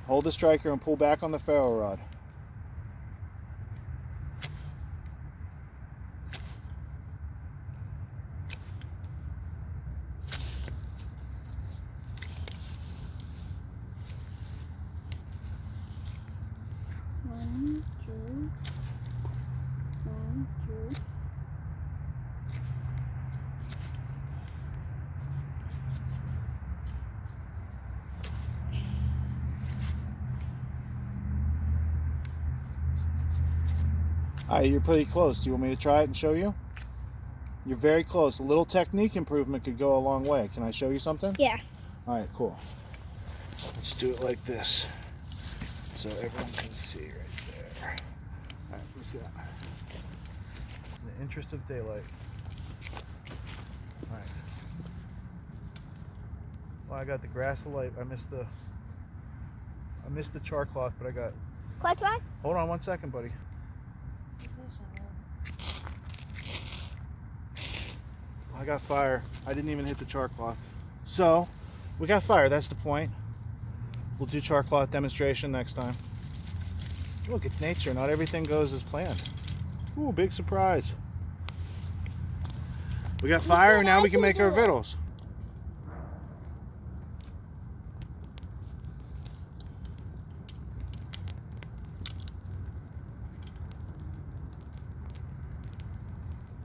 S1: Hold the striker and pull back on the ferro rod.
S2: One, two. One, two.
S1: All right, you're pretty close. Do you want me to try it and show you? You're very close. A little technique improvement could go a long way. Can I show you something?
S2: Yeah.
S1: All right, cool. Let's do it like this so everyone can see right there. All right, let me see that. In the interest of daylight. All right. Well, I got the grass light. I missed the char cloth, but I got.
S2: Try.
S1: Hold on 1 second, buddy. I got fire. I didn't even hit the char cloth. So, we got fire. That's the point. We'll do char cloth demonstration next time. Look, it's nature. Not everything goes as planned. Ooh, big surprise. We got fire, and now we can make our victuals.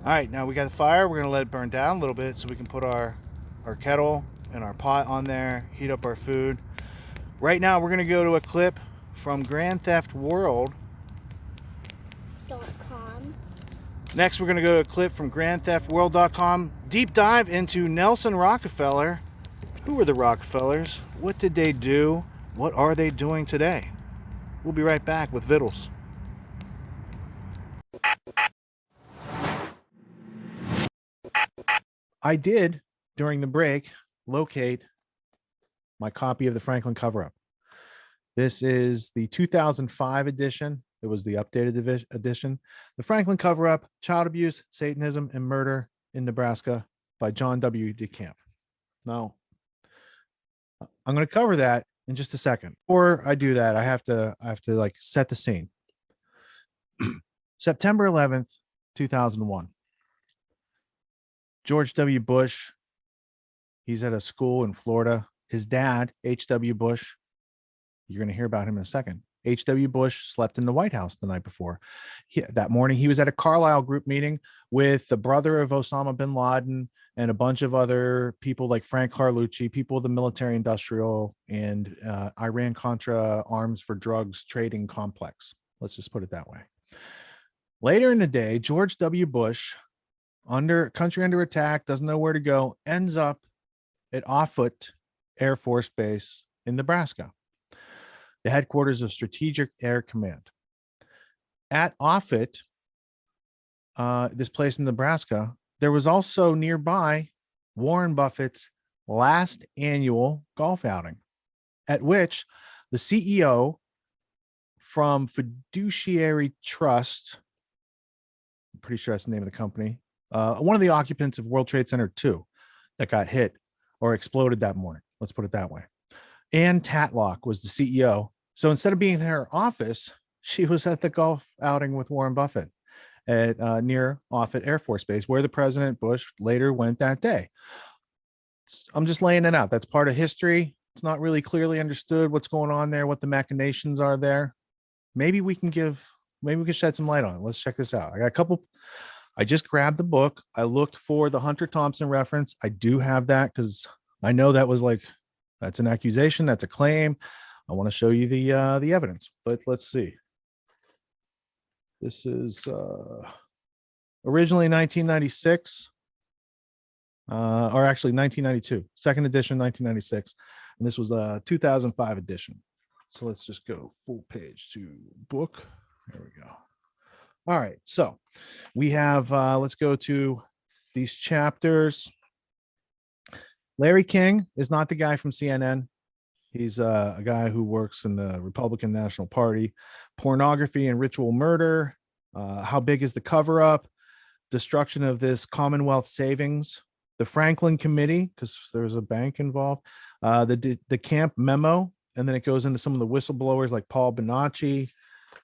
S1: All right, now we got the fire. We're gonna let it burn down a little bit so we can put our kettle and our pot on there, heat up our food. Right now, we're gonna go to a clip from Grand Theft World.
S2: .com.
S1: Next, we're gonna go to a clip from GrandTheftWorld.com. Deep dive into Nelson Rockefeller. Who were the Rockefellers? What did they do? What are they doing today? We'll be right back with Vittles. I did, during the break, locate my copy of the Franklin cover-up. This is the 2005 edition. It was the updated edition. The Franklin cover-up, Child Abuse, Satanism, and Murder in Nebraska by John W. DeCamp. Now, I'm going to cover that in just a second. Before I do that, I have to like set the scene. September 11th, 2001. George W. Bush, he's at a school in Florida. His dad, H.W. Bush, you're going to hear about him in a second. H.W. Bush slept in the White House the night before. That morning, he was at a Carlisle group meeting with the brother of Osama bin Laden and a bunch of other people like Frank Carlucci, people of the military industrial and Iran-Contra arms for drugs trading complex. Let's just put it that way. Later in the day, George W. Bush, country under attack, doesn't know where to go, ends up at Offutt Air Force Base in Nebraska, the headquarters of Strategic Air Command. At Offutt, this place in Nebraska, there was also nearby Warren Buffett's last annual golf outing, at which the CEO from Fiduciary Trust, I'm pretty sure that's the name of the company, one of the occupants of World Trade Center 2 that got hit or exploded that morning. Let's put it that way. Ann Tatlock was the CEO. So instead of being in her office, she was at the golf outing with Warren Buffett at near Offutt Air Force Base, where the President Bush later went that day. I'm just laying it out. That's part of history. It's not really clearly understood what's going on there, what the machinations are there. Maybe we can shed some light on it. Let's check this out. I just grabbed the book. I looked for the Hunter Thompson reference. I do have that because I know that was that's an accusation. That's a claim. I want to show you the evidence, but let's see. This is originally 1996, or actually 1992, second edition, 1996, and this was a 2005 edition. So let's just go full page to book. There we go. All right, so we have, let's go to these chapters. Larry King is not the guy from CNN. He's a guy who works in the Republican National Party. Pornography and ritual murder. How big is the cover-up? Destruction of this Commonwealth savings. The Franklin Committee, because there's a bank involved. The Camp Memo, and then it goes into some of the whistleblowers like Paul Bonacci.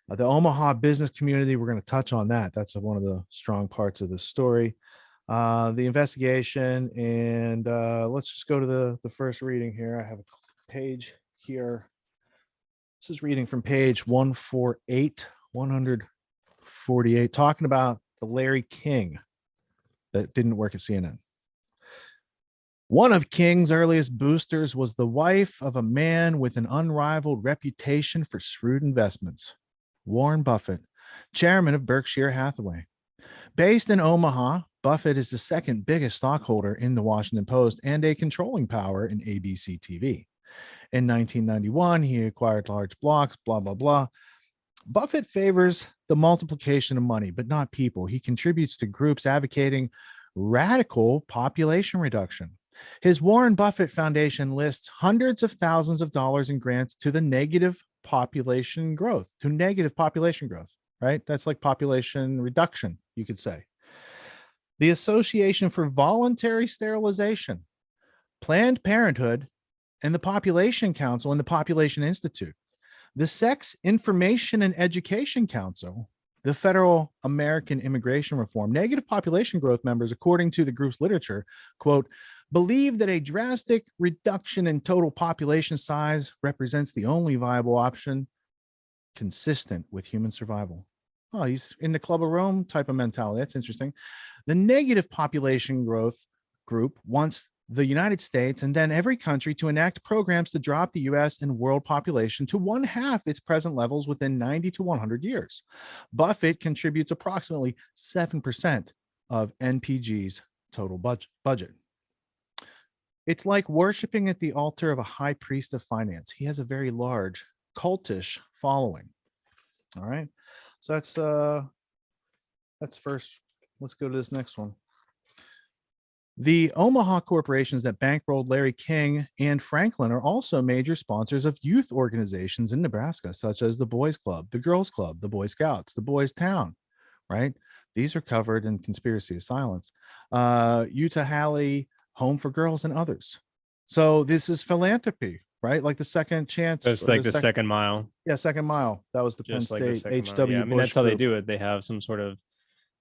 S1: The Omaha business community, we're going to touch on that. That's one of the strong parts of the story. The investigation, and let's just go to the first reading here. I have a page here. This is reading from page 148, talking about the Larry King that didn't work at CNN. One of King's earliest boosters was the wife of a man with an unrivaled reputation for shrewd investments, Warren Buffett, chairman of Berkshire Hathaway. Based in Omaha, Buffett is the second biggest stockholder in the Washington Post and a controlling power in ABC TV. In 1991, he acquired large blocks, blah, blah, blah. Buffett favors the multiplication of money, but not people. He contributes to groups advocating radical population reduction. His Warren Buffett Foundation lists hundreds of thousands of dollars in grants to the negative population growth, right? That's like population reduction, you could say. The Association for Voluntary Sterilization, Planned Parenthood, and the Population Council and the Population Institute, the Sex Information and Education Council, the Federal American Immigration Reform, negative population growth members, according to the group's literature, quote, believe that a drastic reduction in total population size represents the only viable option consistent with human survival. Oh, he's in the Club of Rome type of mentality. That's interesting. The negative population growth group wants the United States and then every country to enact programs to drop the US and world population to 1/2 its present levels within 90 to 100 years. Buffett contributes approximately 7% of NPG's total budget. It's like worshiping at the altar of a high priest of finance. He has a very large cultish following. All right. So that's first. Let's go to this next one. The Omaha corporations that bankrolled Larry King and Franklin are also major sponsors of youth organizations in Nebraska, such as the Boys Club, the Girls Club, the Boy Scouts, the Boys Town, right? These are covered in Conspiracy of Silence. Utah Halley, Home for Girls, and others. So this is philanthropy, right? Like the second chance.
S13: It's like the second mile.
S1: Yeah, second mile. That was the Penn
S13: Just like the
S1: State
S13: second mile.
S1: HW
S13: Yeah, I mean,
S1: Bush
S13: that's how they
S1: group.
S13: do it. They have some sort of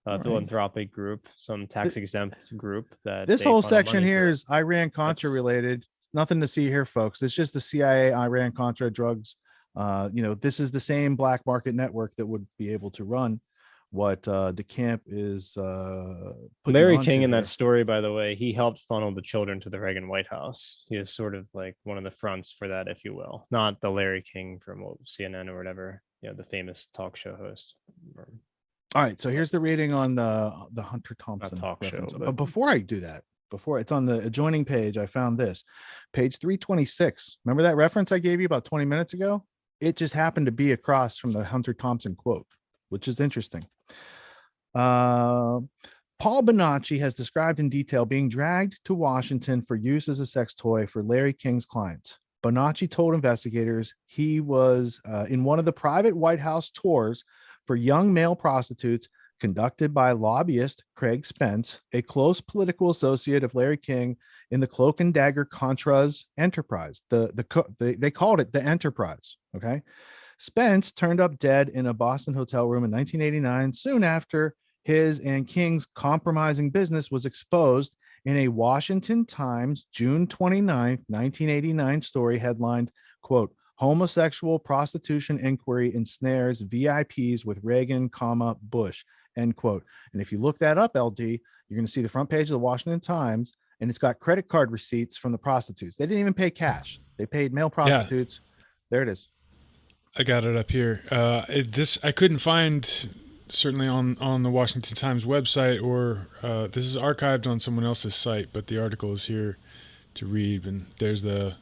S1: Right.
S13: philanthropic group, some tax exempt group that
S1: This
S13: they
S1: whole
S13: funnel
S1: section
S13: money
S1: here
S13: for.
S1: is Iran Contra related. Nothing to see here, folks. It's just the CIA, Iran Contra drugs. This is the same black market network that would be able to run what DeCamp is putting
S13: Larry
S1: onto
S13: King in
S1: here.
S13: that story, by the way, he helped funnel the children to the Reagan White House. He is sort of like one of the fronts for that, if you will. Not the Larry King from CNN or whatever, the famous talk show host.
S1: All right, so here's the reading on the Hunter Thompson
S13: talk show,
S1: reference.
S13: but-
S1: But before I do that, it's on the adjoining page, I found this. Page 326. Remember that reference I gave you about 20 minutes ago? It just happened to be across from the Hunter Thompson quote, which is interesting. Paul Bonacci has described in detail being dragged to Washington for use as a sex toy for Larry King's clients. Bonacci told investigators he was in one of the private White House tours for young male prostitutes conducted by lobbyist Craig Spence, a close political associate of Larry King in the Cloak and Dagger Contras enterprise. They called it the Enterprise. Okay. Spence turned up dead in a Boston hotel room in 1989, soon after his and King's compromising business was exposed in a Washington Times June 29th, 1989 story headlined, quote, homosexual prostitution inquiry ensnares VIPs with Reagan, Bush, end quote. And if you look that up, LD, you're going to see the front page of the Washington Times, and it's got credit card receipts from the prostitutes. They didn't even pay cash. They paid male prostitutes There it is.
S9: I got it up here. This I couldn't find certainly on the Washington Times website, or this is archived on someone else's site, but the article is here to read. And there's a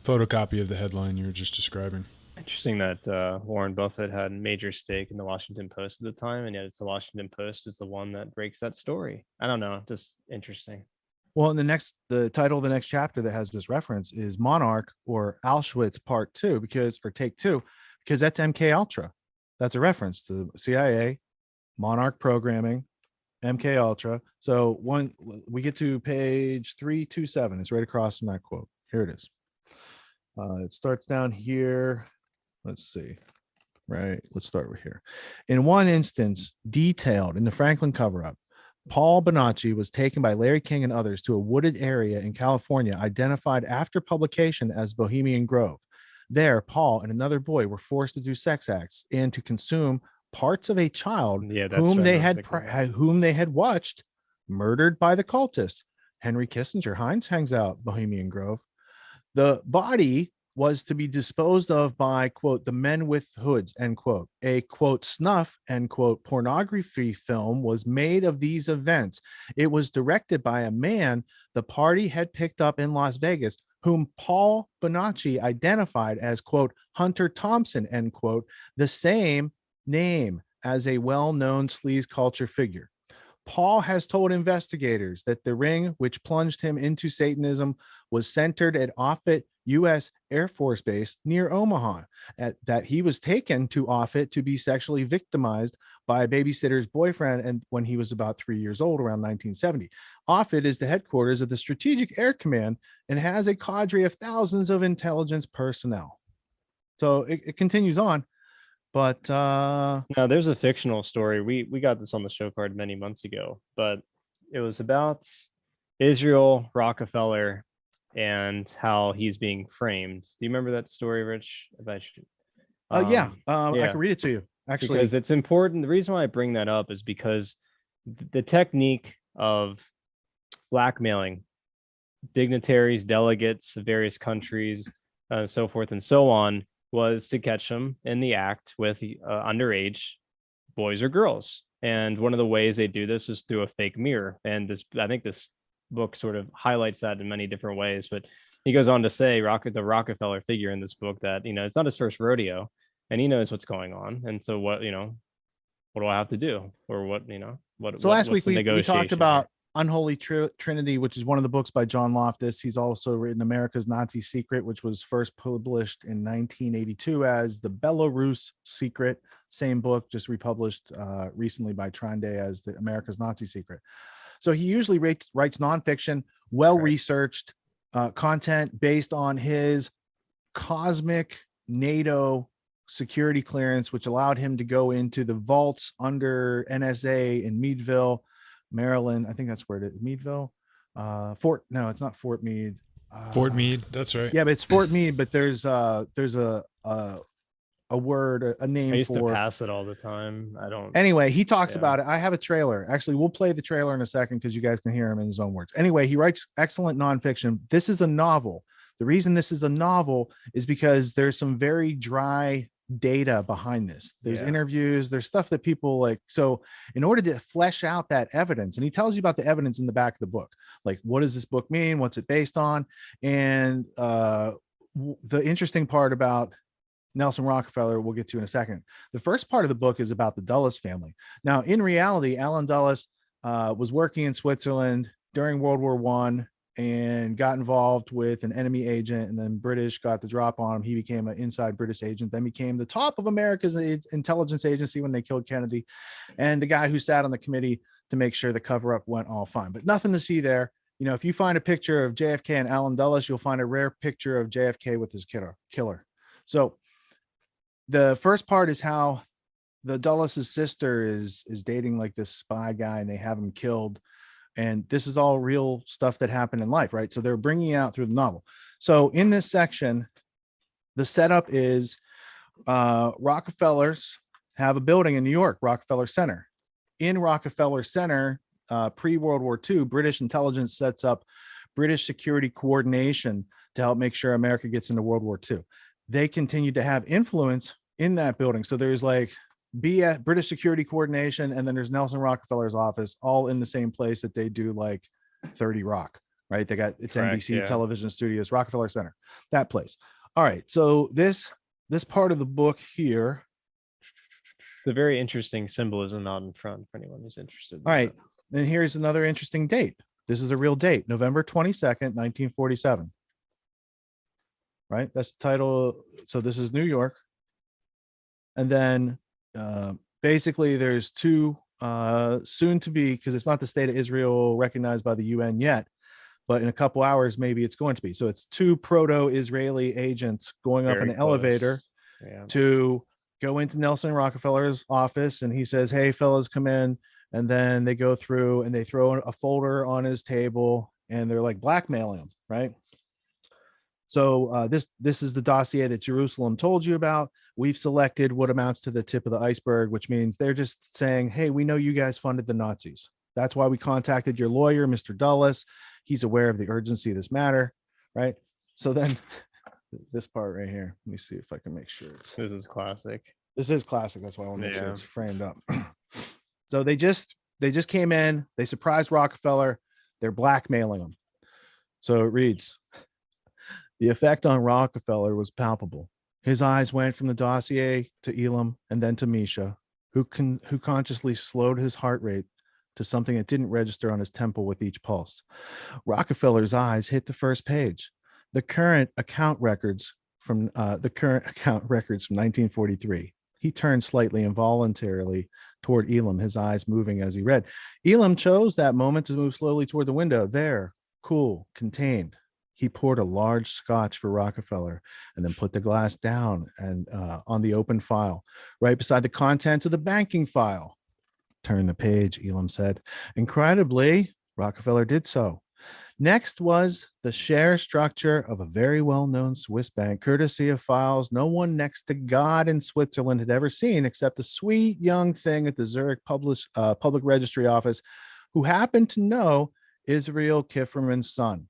S9: photocopy of the headline you were just describing.
S13: Interesting that Warren Buffett had a major stake in the Washington Post at the time, and yet it's the Washington Post is the one that breaks that story. I don't know, just interesting.
S1: Well, in the title of the next chapter that has this reference is Monarch or Auschwitz Part 2, or Take 2, because that's MK Ultra. That's a reference to CIA, Monarch programming, MK Ultra. So we get to page 327. It's right across from that quote. Here it is. It starts down here. Let's see. Right. Let's start right here. In one instance, detailed in the Franklin cover-up, Paul Bonacci was taken by Larry King and others to a wooded area in California, identified after publication as Bohemian Grove. There, Paul and another boy were forced to do sex acts and to consume parts of a child whom they had watched murdered by the cultists. Henry Kissinger Heinz hangs out Bohemian Grove. The body was to be disposed of by, quote, the men with hoods, end quote. A, quote, snuff, end quote, pornography film was made of these events. It was directed by a man the party had picked up in Las Vegas, whom Paul Bonacci identified as, quote, Hunter Thompson, end quote, the same name as a well-known sleaze culture figure. Paul has told investigators that the ring which plunged him into Satanism was centered at Offutt U.S. Air Force Base near Omaha, that he was taken to Offutt to be sexually victimized by a babysitter's boyfriend and when he was about 3 years old, around 1970. Offutt is the headquarters of the Strategic Air Command and has a cadre of thousands of intelligence personnel. So it continues on. But
S13: now there's a fictional story. We got this on the show card many months ago, but it was about Israel Rockefeller and how he's being framed. Do you remember that story, Rich? I
S1: can read it to you, actually.
S13: Because it's important. The reason why I bring that up is because the technique of blackmailing dignitaries, delegates of various countries, so forth and so on, was to catch them in the act with underage boys or girls. And one of the ways they do this is through a fake mirror. And I think this book sort of highlights that in many different ways. But he goes on to say, the Rockefeller figure in this book, that, it's not his first rodeo and he knows what's going on. And so what do I have to do? Or
S1: last week we talked about Unholy Trinity, which is one of the books by John Loftus. He's also written America's Nazi Secret, which was first published in 1982 as The Belarus Secret. Same book, just republished recently by Trinde as the America's Nazi Secret. So he usually writes nonfiction, well-researched content based on his cosmic NATO security clearance, which allowed him to go into the vaults under NSA in Meadville, Maryland. I think that's where it is. Meadville, it's not Fort Meade.
S9: Fort Meade, that's right.
S1: Yeah, but it's Fort Meade. But there's a word, a name.
S13: I used to pass it all the time.
S1: Anyway, he talks about it. I have a trailer. Actually, we'll play the trailer in a second because you guys can hear him in his own words. Anyway, he writes excellent nonfiction. This is a novel. The reason this is a novel is because there's some very dry data behind this. There's interviews, there's stuff that people like. So in order to flesh out that evidence, and he tells you about the evidence in the back of the book, like what does this book mean, what's it based on, and the interesting part about Nelson Rockefeller we'll get to in a second. The first part of the book is about the Dulles family. Now in reality, Allen Dulles was working in Switzerland during World War I and got involved with an enemy agent, and then British got the drop on him. He became an inside British agent, then became the top of America's intelligence agency when they killed Kennedy, and the guy who sat on the committee to make sure the cover-up went all fine. But nothing to see there. If you find a picture of JFK and Allen Dulles, you'll find a rare picture of JFK with his killer. So the first part is how the Dulles' sister is dating like this spy guy, and they have him killed. And this is all real stuff that happened in life, right? So they're bringing it out through the novel. So in this section, the setup is Rockefellers have a building in New York, Rockefeller Center. In Rockefeller Center, pre-World War II, British intelligence sets up British security coordination to help make sure America gets into World War II. they continued to have influence in that building. So there's like British Security Coordination, and then there's Nelson Rockefeller's office, all in the same place that they do like 30 Rock, right? They got it's
S13: Correct,
S1: NBC
S13: yeah.
S1: Television Studios, Rockefeller Center, that place. All right, so this part of the book here.
S13: The very interesting symbolism out in front for anyone who's interested.
S1: All right, and here's another interesting date. This is a real date, November 22nd, 1947. Right, that's the title. So this is New York. And then basically there's two soon to be, because it's not the state of Israel recognized by the UN yet, but in a couple hours, maybe it's going to be. So it's two proto-Israeli agents going up
S13: Very
S1: an elevator to go into Nelson Rockefeller's office. And he says, hey, fellas, come in. And then they go through and they throw a folder on his table and they're like blackmailing him, right? So this is the dossier that Jerusalem told you about. We've selected what amounts to the tip of the iceberg, which means they're just saying, hey, we know you guys funded the Nazis. That's why we contacted your lawyer, Mr. Dulles. He's aware of the urgency of this matter, right? So then this part right here, let me see if I can make sure.
S13: This is classic.
S1: This is classic. That's why I want to make sure it's framed up. So they just came in, they surprised Rockefeller, they're blackmailing him. So it reads, the effect on Rockefeller was palpable. His eyes went from the dossier to Elam and then to Misha, who consciously slowed his heart rate to something that didn't register on his temple with each pulse. Rockefeller's eyes hit the first page. The current account records from 1943. He turned slightly involuntarily toward Elam, his eyes moving as he read. Elam chose that moment to move slowly toward the window. There, cool, contained. He poured a large scotch for Rockefeller and then put the glass down and on the open file, right beside the contents of the banking file. Turn the page, Elam said. Incredibly, Rockefeller did so. Next was the share structure of a very well-known Swiss bank, courtesy of files no one next to God in Switzerland had ever seen, except a sweet young thing at the Zurich Public Registry Office who happened to know Israel Kifferman's son.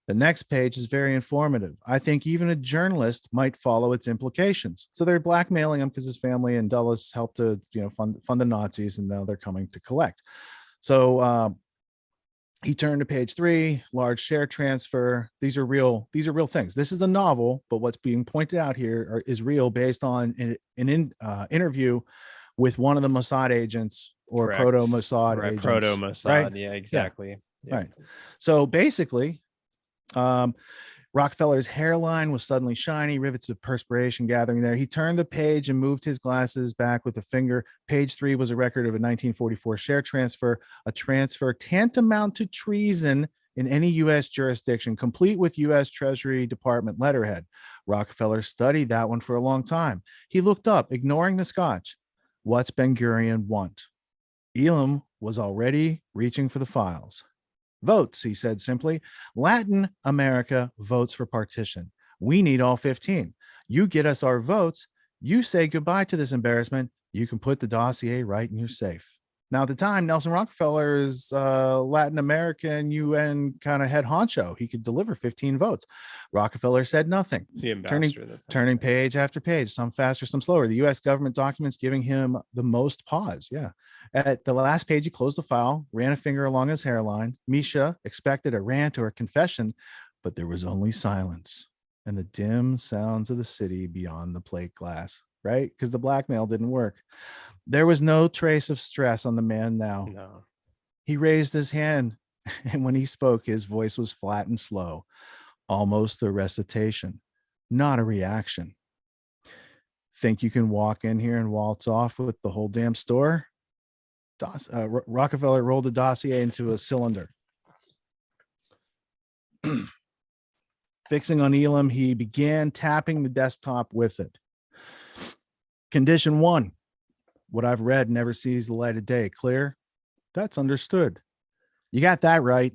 S1: The next page is very informative. I think even a journalist might follow its implications. So they're blackmailing him because his family and Dulles helped to, fund the Nazis, and now they're coming to collect. So he turned to page 3, large share transfer. These are real things. This is a novel, but what's being pointed out here is real based on an interview with one of the Mossad agents or proto-Mossad agents.
S13: Proto-Mossad,
S1: right?
S13: yeah, exactly.
S1: Yeah. Right. So basically, Rockefeller's hairline was suddenly shiny, rivets of perspiration gathering there. He turned the page and moved his glasses back with a finger. Page 3 was a record of a 1944 share transfer, a transfer tantamount to treason in any U.S. jurisdiction, complete with U.S. Treasury Department letterhead. Rockefeller studied that one for a long time. He looked up, ignoring the scotch. What's Ben-Gurion want? Elam was already reaching for the files. Votes, he said simply. Latin America votes for partition. We need all 15. You get us our votes. You say goodbye to this embarrassment. You can put the dossier right in your safe. Now, at the time, Nelson Rockefeller's Latin American UN kind of head honcho. He could deliver 15 votes. Rockefeller said nothing. Turning page after page, some faster, some slower. The U.S. government documents giving him the most pause. Yeah. At the last page, he closed the file, ran a finger along his hairline. Misha expected a rant or a confession, but there was only silence and the dim sounds of the city beyond the plate glass, right? Because the blackmail didn't work. There was no trace of stress on the man now.
S13: No.
S1: He raised his hand, and when he spoke, his voice was flat and slow, almost a recitation, not a reaction. Think you can walk in here and waltz off with the whole damn store? Rockefeller rolled the dossier into a cylinder. Fixing on Elam, he began tapping the desktop with it. Condition 1. What I've read never sees the light of day. Clear? That's understood. You got that right.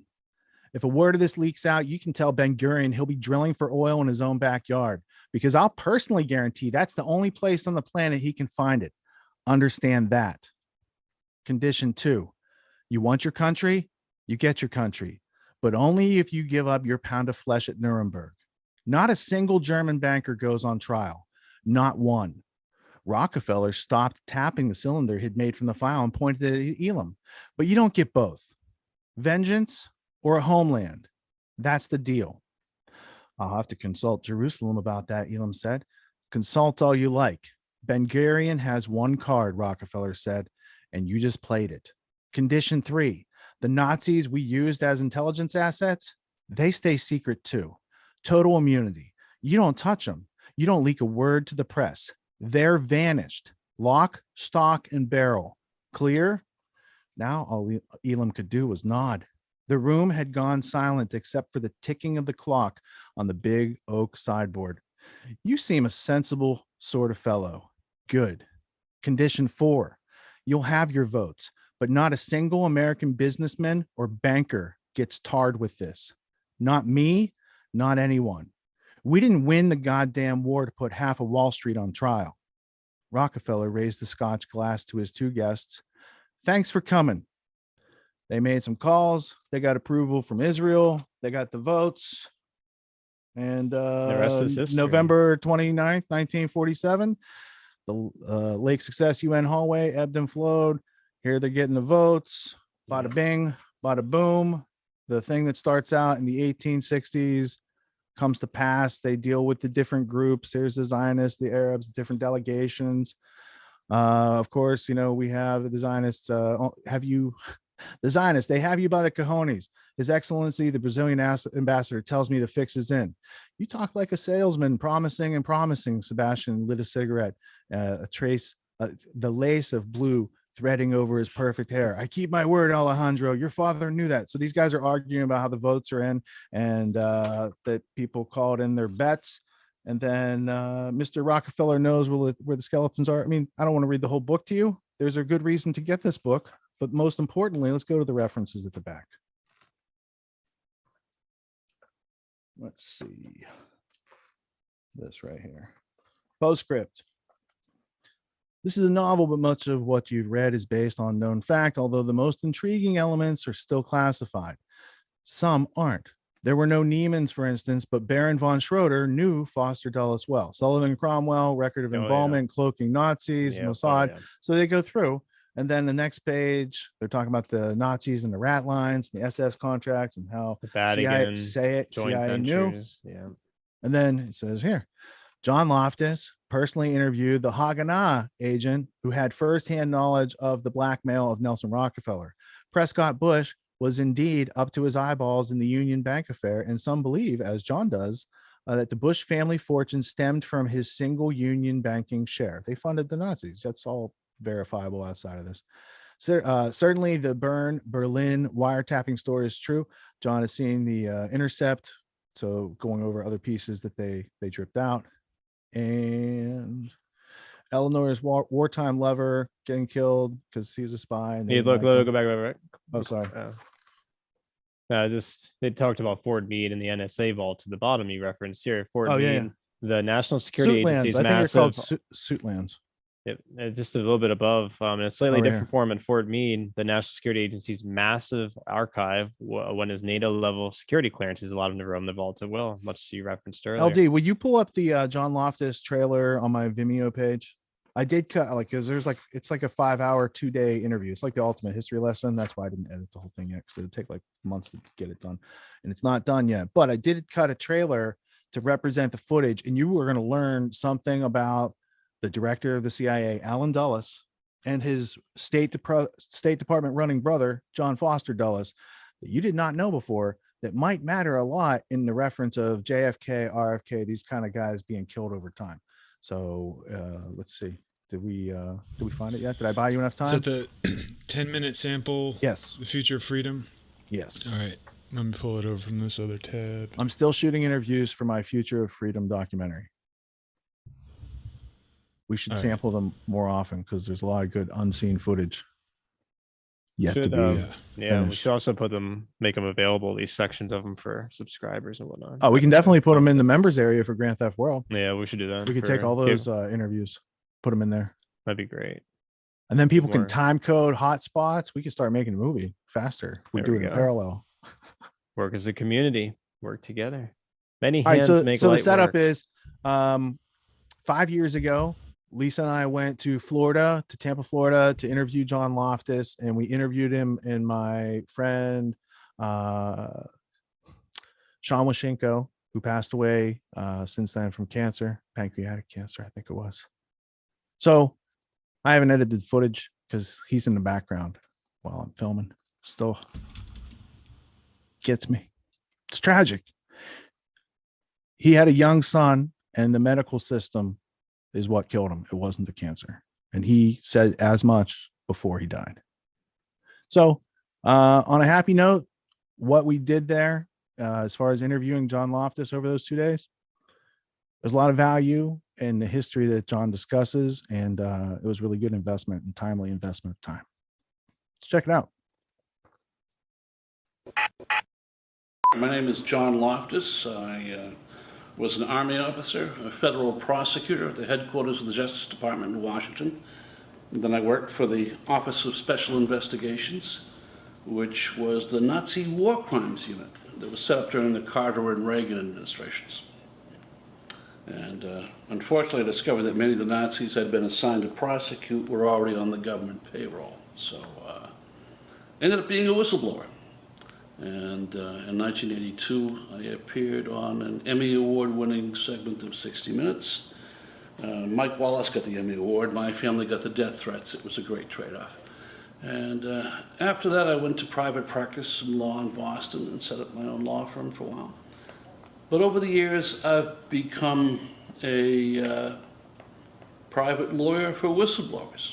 S1: If a word of this leaks out, you can tell Ben-Gurion he'll be drilling for oil in his own backyard, because I'll personally guarantee that's the only place on the planet he can find it. Understand that. Condition 2. You want your country? You get your country, but only if you give up your pound of flesh at Nuremberg. Not a single German banker goes on trial. Not one. Rockefeller stopped tapping the cylinder he'd made from the file and pointed at Elam. But you don't get both. Vengeance or a homeland. That's the deal. I'll have to consult Jerusalem about that, Elam said. Consult all you like. Ben Gurion has one card, Rockefeller said, and you just played it. Condition 3, the Nazis we used as intelligence assets, they stay secret too. Total immunity. You don't touch them. You don't leak a word to the press. They're vanished. Lock, stock, and barrel. Clear? Now all Elam could do was nod. The room had gone silent except for the ticking of the clock on the big oak sideboard. You seem a sensible sort of fellow. Good. Condition 4, you'll have your votes, but not a single American businessman or banker gets tarred with this. Not me, not anyone. We didn't win the goddamn war to put half of Wall Street on trial. Rockefeller raised the scotch glass to his two guests. Thanks for coming. They made some calls. They got approval from Israel. They got the votes. And
S13: The rest is history.
S1: November 29th, 1947, the Lake Success UN hallway ebbed and flowed. Here they're getting the votes. Bada bing, bada boom. The thing that starts out in the 1860s comes to pass. They deal with the different groups. There's the Zionists, the Arabs, different delegations. Of course, you know, we have the Zionists. The Zionists, they have you by the cojones. His Excellency, the Brazilian ambassador, tells me the fix is in. You talk like a salesman, promising and promising. Sebastian lit a cigarette, the lace of blue threading over his perfect hair. I keep my word, Alejandro. Your father knew that. So these guys are arguing about how the votes are in and that people called in their bets. And then Mr. Rockefeller knows where the skeletons are. I mean, I don't want to read the whole book to you. There's a good reason to get this book. But most importantly, let's go to the references at the back. Let's see. This right here. Postscript. This is a novel, but much of what you've read is based on known fact, although the most intriguing elements are still classified. Some aren't. There were no Niemans, for instance, but Baron von Schroeder knew Foster Dulles well. Sullivan and Cromwell, record of involvement, cloaking Nazis, Mossad. So they go through. And then the next page, they're talking about the Nazis and the rat lines, the SS contracts, and how
S13: The Vatican,
S1: CIA knew.
S13: ventures. Yeah.
S1: And then it says here, John Loftus personally interviewed the Haganah agent who had firsthand knowledge of the blackmail of Nelson Rockefeller. Prescott Bush was indeed up to his eyeballs in the Union Bank affair, and some believe, as John does, that the Bush family fortune stemmed from his single Union banking share. They funded the Nazis. That's all verifiable outside of this. Certainly the Berlin wiretapping story is true. John has seen the Intercept, so going over other pieces that they dripped out. And Eleanor's wartime lover getting killed because he's a spy. And
S13: Hey, look, go back.
S1: Oh, sorry.
S13: They talked about Fort Meade and the NSA vaults at the bottom. You referenced here. Fort
S1: Oh,
S13: Meade,
S1: yeah.
S13: The National Security
S1: Suitlands.
S13: Agency's
S1: I think
S13: massive.
S1: they're called Suitlands.
S13: It's just a little bit above, in a slightly
S1: Oh,
S13: different
S1: yeah.
S13: form in Fort Meade, the National Security Agency's massive archive, when his NATO level security clearances allowed him to roam the vaults at will, much you referenced earlier.
S1: LD, will you pull up the John Loftus trailer on my Vimeo page? I did cut because it's like a 5-hour 2-day interview. It's like the ultimate history lesson. That's why I didn't edit the whole thing yet, because it'd take like months to get it done, and it's not done yet. But I did cut a trailer to represent the footage, and you were going to learn something about the director of the CIA, Allen Dulles, and his State Department running brother, John Foster Dulles, that you did not know before, that might matter a lot in the reference of JFK, RFK, these kind of guys being killed over time. So let's see. Did we find it yet? Did I buy you enough time?
S9: Is that the 10-minute sample?
S1: Yes.
S9: The Future of Freedom?
S1: Yes.
S9: All right. Let me pull it over from this other tab.
S1: I'm still shooting interviews for my Future of Freedom documentary. We should sample them more often because there's a lot of good unseen footage yet to be
S13: we should also make them available, these sections of them for subscribers and whatnot.
S1: Oh, we can definitely put them in the members area for Grand Theft World.
S13: Yeah, we should do that.
S1: We could take all those interviews, put them in there.
S13: That'd be great.
S1: And then people can time code hotspots. We can start making a movie faster. We do it in parallel.
S13: Work as a community, work together. Many
S1: All right,
S13: hands make
S1: so the
S13: light
S1: setup
S13: work.
S1: is 5 years ago, Lisa and I went to Florida, to Tampa, Florida, to interview John Loftus, and we interviewed him and my friend Sean Washenko, who passed away since then from cancer, pancreatic cancer, I think it was. So I haven't edited the footage because he's in the background while I'm filming. Still gets me. It's tragic. He had a young son, and the medical system is what killed him. It wasn't the cancer. And he said as much before he died. So on a happy note, what we did there, as far as interviewing John Loftus over those 2 days, there's a lot of value in the history that John discusses, and it was really good investment and timely investment of time. Let's check it out.
S14: My name is John Loftus. I was an Army officer, a federal prosecutor at the headquarters of the Justice Department in Washington. And then I worked for the Office of Special Investigations, which was the Nazi war crimes unit that was set up during the Carter and Reagan administrations. And unfortunately, I discovered that many of the Nazis I'd been assigned to prosecute were already on the government payroll. So I ended up being a whistleblower. And in 1982, I appeared on an Emmy Award-winning segment of 60 Minutes. Mike Wallace got the Emmy Award. My family got the death threats. It was a great trade-off. And after that, I went to private practice in law in Boston and set up my own law firm for a while. But over the years, I've become a private lawyer for whistleblowers.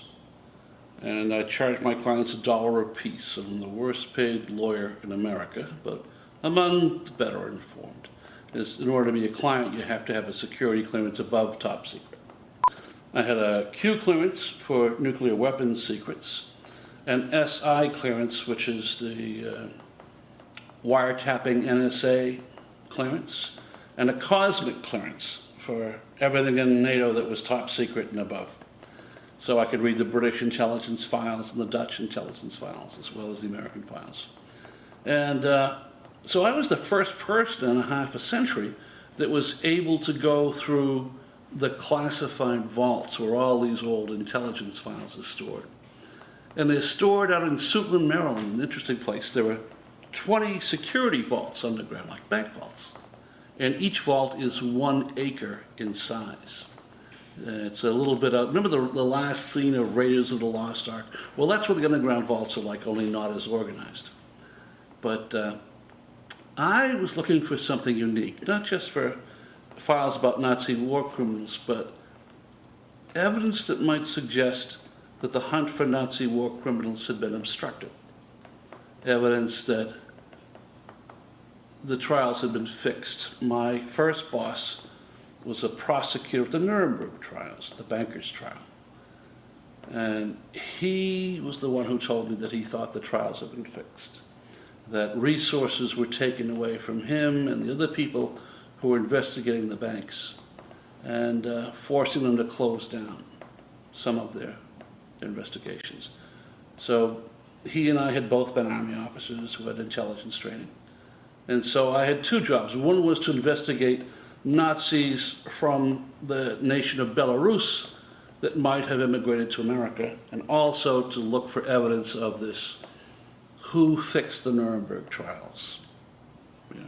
S14: And I charge my clients $1 a piece. I'm the worst paid lawyer in America, but among the better informed. In order to be a client, you have to have a security clearance above top secret. I had a Q clearance for nuclear weapons secrets, an SI clearance, which is the wiretapping NSA clearance, and a cosmic clearance for everything in NATO that was top secret and above. So I could read the British intelligence files and the Dutch intelligence files, as well as the American files. And so I was the first person in a half a century that was able to go through the classified vaults where all these old intelligence files are stored. And they're stored out in Suitland, Maryland, an interesting place. There were 20 security vaults underground, like bank vaults. And each vault is 1 acre in size. It's a little bit of, remember the last scene of Raiders of the Lost Ark? Well, that's what the underground vaults are like, only not as organized. But I was looking for something unique, not just for files about Nazi war criminals, but evidence that might suggest that the hunt for Nazi war criminals had been obstructed. Evidence that the trials had been fixed. My first boss was a prosecutor of the Nuremberg trials, the bankers' trial. And he was the one who told me that he thought the trials had been fixed, that resources were taken away from him and the other people who were investigating the banks and forcing them to close down some of their investigations. So he and I had both been Army officers who had intelligence training. And so I had 2 jobs. One was to investigate Nazis from the nation of Belarus that might have immigrated to America, and also to look for evidence of this, who fixed the Nuremberg trials. Yeah.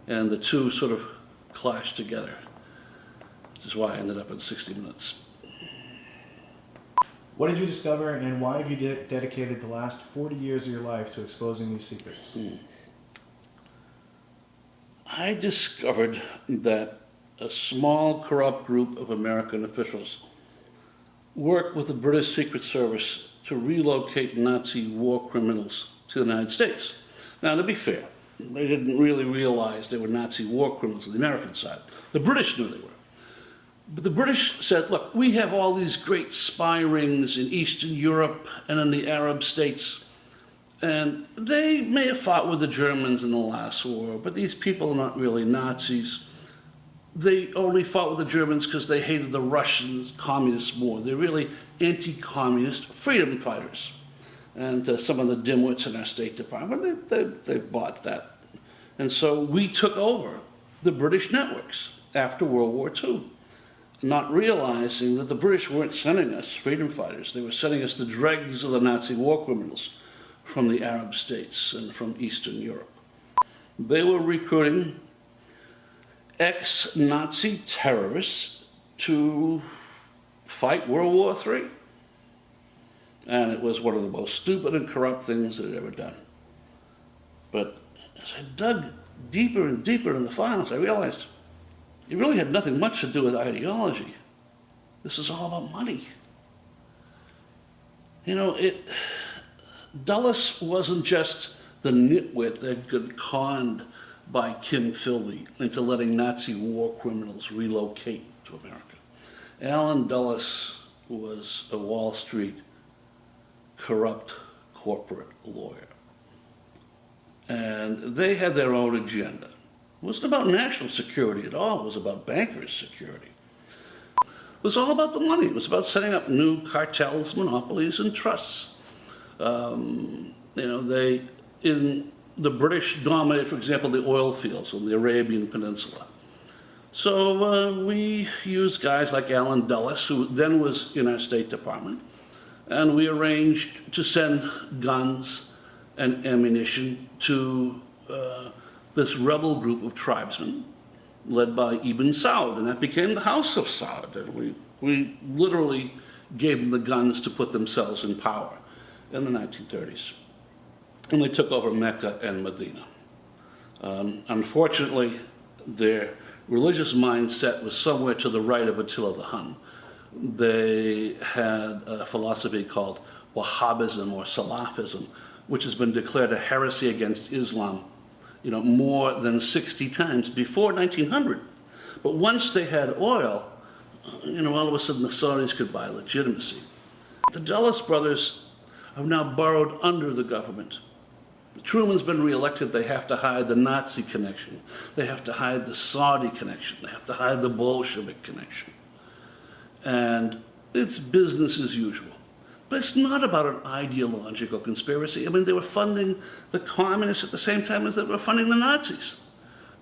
S14: And the 2 sort of clashed together, which is why I ended up in 60 Minutes.
S1: What did you discover, and why have you dedicated the last 40 years of your life to exposing these secrets?
S14: I discovered that a small corrupt group of American officials worked with the British Secret Service to relocate Nazi war criminals to the United States. Now, to be fair, they didn't really realize they were Nazi war criminals on the American side. The British knew they were. But the British said, look, we have all these great spy rings in Eastern Europe and in the Arab states. And they may have fought with the Germans in the last war, but these people are not really Nazis. They only fought with the Germans because they hated the Russians, communists more. They're really anti-communist freedom fighters. And some of the dimwits in our State Department, they bought that. And so we took over the British networks after World War II, not realizing that the British weren't sending us freedom fighters. They were sending us the dregs of the Nazi war criminals from the Arab states and from Eastern Europe. They were recruiting ex-Nazi terrorists to fight World War III. And it was one of the most stupid and corrupt things that had ever done. But as I dug deeper and deeper in the files, I realized it really had nothing much to do with ideology. This is all about money. You know, Dulles wasn't just the nitwit that got conned by Kim Philby into letting Nazi war criminals relocate to America. Allen Dulles was a Wall Street corrupt corporate lawyer. And they had their own agenda. It wasn't about national security at all. It was about bankers' security. It was all about the money. It was about setting up new cartels, monopolies, and trusts. The British dominated, for example, the oil fields on the Arabian Peninsula. So we used guys like Allen Dulles, who then was in our State Department, and we arranged to send guns and ammunition to this rebel group of tribesmen led by Ibn Saud, and that became the House of Saud. And we literally gave them the guns to put themselves in power in the 1930s. And they took over Mecca and Medina. Unfortunately, their religious mindset was somewhere to the right of Attila the Hun. They had a philosophy called Wahhabism or Salafism, which has been declared a heresy against Islam, more than 60 times before 1900. But once they had oil, all of a sudden the Saudis could buy legitimacy. The Dulles brothers have now burrowed under the government. Truman's been reelected. They have to hide the Nazi connection. They have to hide the Saudi connection. They have to hide the Bolshevik connection. And it's business as usual. But it's not about an ideological conspiracy. I mean, they were funding the communists at the same time as they were funding the Nazis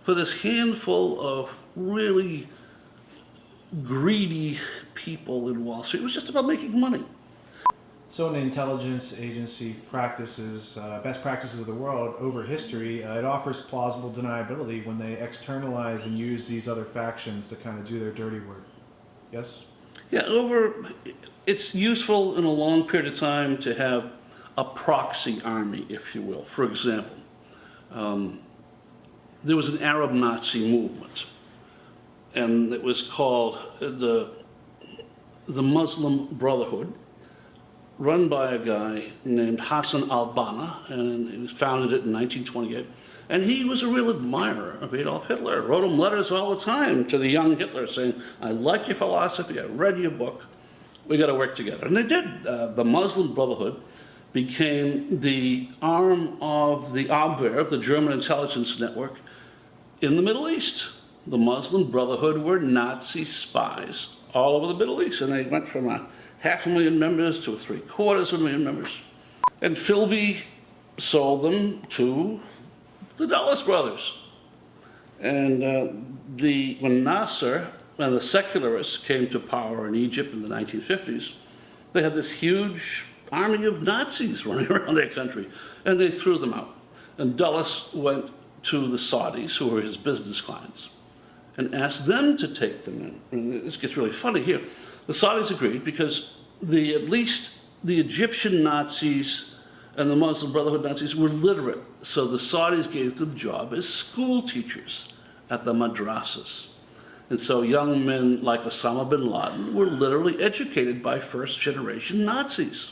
S14: for this handful of really greedy people in Wall Street. It was just about making money.
S1: So an intelligence agency practices, best practices of the world over history, it offers plausible deniability when they externalize and use these other factions to kind of do their dirty work. Yes?
S14: Yeah, it's useful in a long period of time to have a proxy army, if you will. For example, there was an Arab Nazi movement, and it was called the Muslim Brotherhood, run by a guy named Hassan al-Banna, and he was founded it in 1928. And he was a real admirer of Adolf Hitler. Wrote him letters all the time to the young Hitler saying, I like your philosophy, I read your book, we got to work together. And they did. The Muslim Brotherhood became the arm of the Abwehr, the German intelligence network, in the Middle East. The Muslim Brotherhood were Nazi spies all over the Middle East, and they went from 500,000 members to 750,000 members. And Philby sold them to the Dulles brothers. And when Nasser and the secularists came to power in Egypt in the 1950s, they had this huge army of Nazis running around their country, and they threw them out. And Dulles went to the Saudis, who were his business clients, and asked them to take them in. And this gets really funny here. The Saudis agreed because at least the Egyptian Nazis and the Muslim Brotherhood Nazis were literate, so the Saudis gave them a job as school teachers at the madrasas. And so young men like Osama bin Laden were literally educated by first-generation Nazis.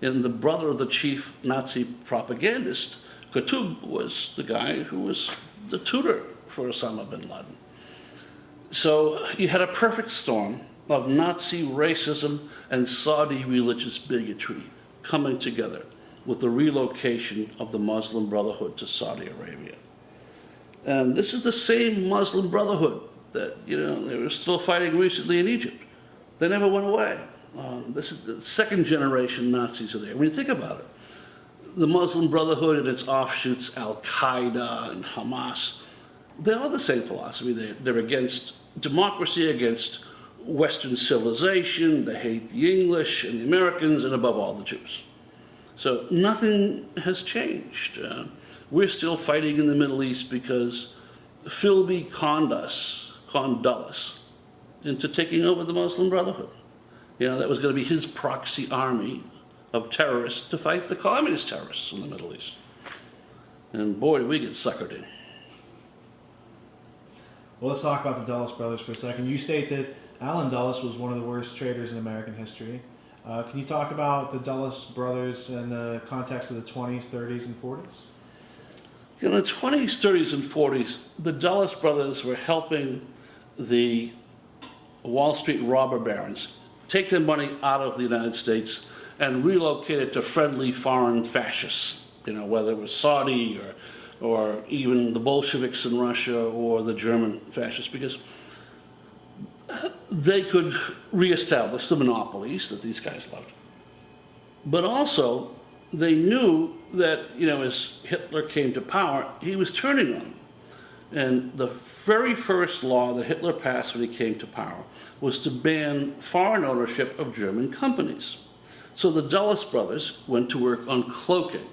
S14: And the brother of the chief Nazi propagandist, Qutb, was the guy who was the tutor for Osama bin Laden. So you had a perfect storm of Nazi racism and Saudi religious bigotry coming together with the relocation of the Muslim Brotherhood to Saudi Arabia. And this is the same Muslim Brotherhood that, they were still fighting recently in Egypt. They never went away. This is the second generation Nazis are there. When you think about it, the Muslim Brotherhood and its offshoots, Al-Qaeda and Hamas, they are the same philosophy. They're against democracy, against Western civilization. They hate the English and the Americans, and above all, the Jews. So nothing has changed. We're still fighting in the Middle East because Philby conned us into taking over the Muslim Brotherhood. You know, that was going to be his proxy army of terrorists to fight the communist terrorists in the Middle East. And boy, did we get suckered in.
S1: Well, let's talk about the Dulles brothers for a second. You state that Allen Dulles was one of the worst traders in American history. Can you talk about the Dulles brothers in the context of the 20s, 30s, and 40s?
S14: In the 20s, 30s, and 40s, the Dulles brothers were helping the Wall Street robber barons take their money out of the United States and relocate it to friendly foreign fascists, you know, whether it was Saudi or even the Bolsheviks in Russia or the German fascists, because they could reestablish the monopolies that these guys loved. But also, they knew that, you know, as Hitler came to power, he was turning on them. And the very first law that Hitler passed when he came to power was to ban foreign ownership of German companies. So the Dulles brothers went to work on cloaking.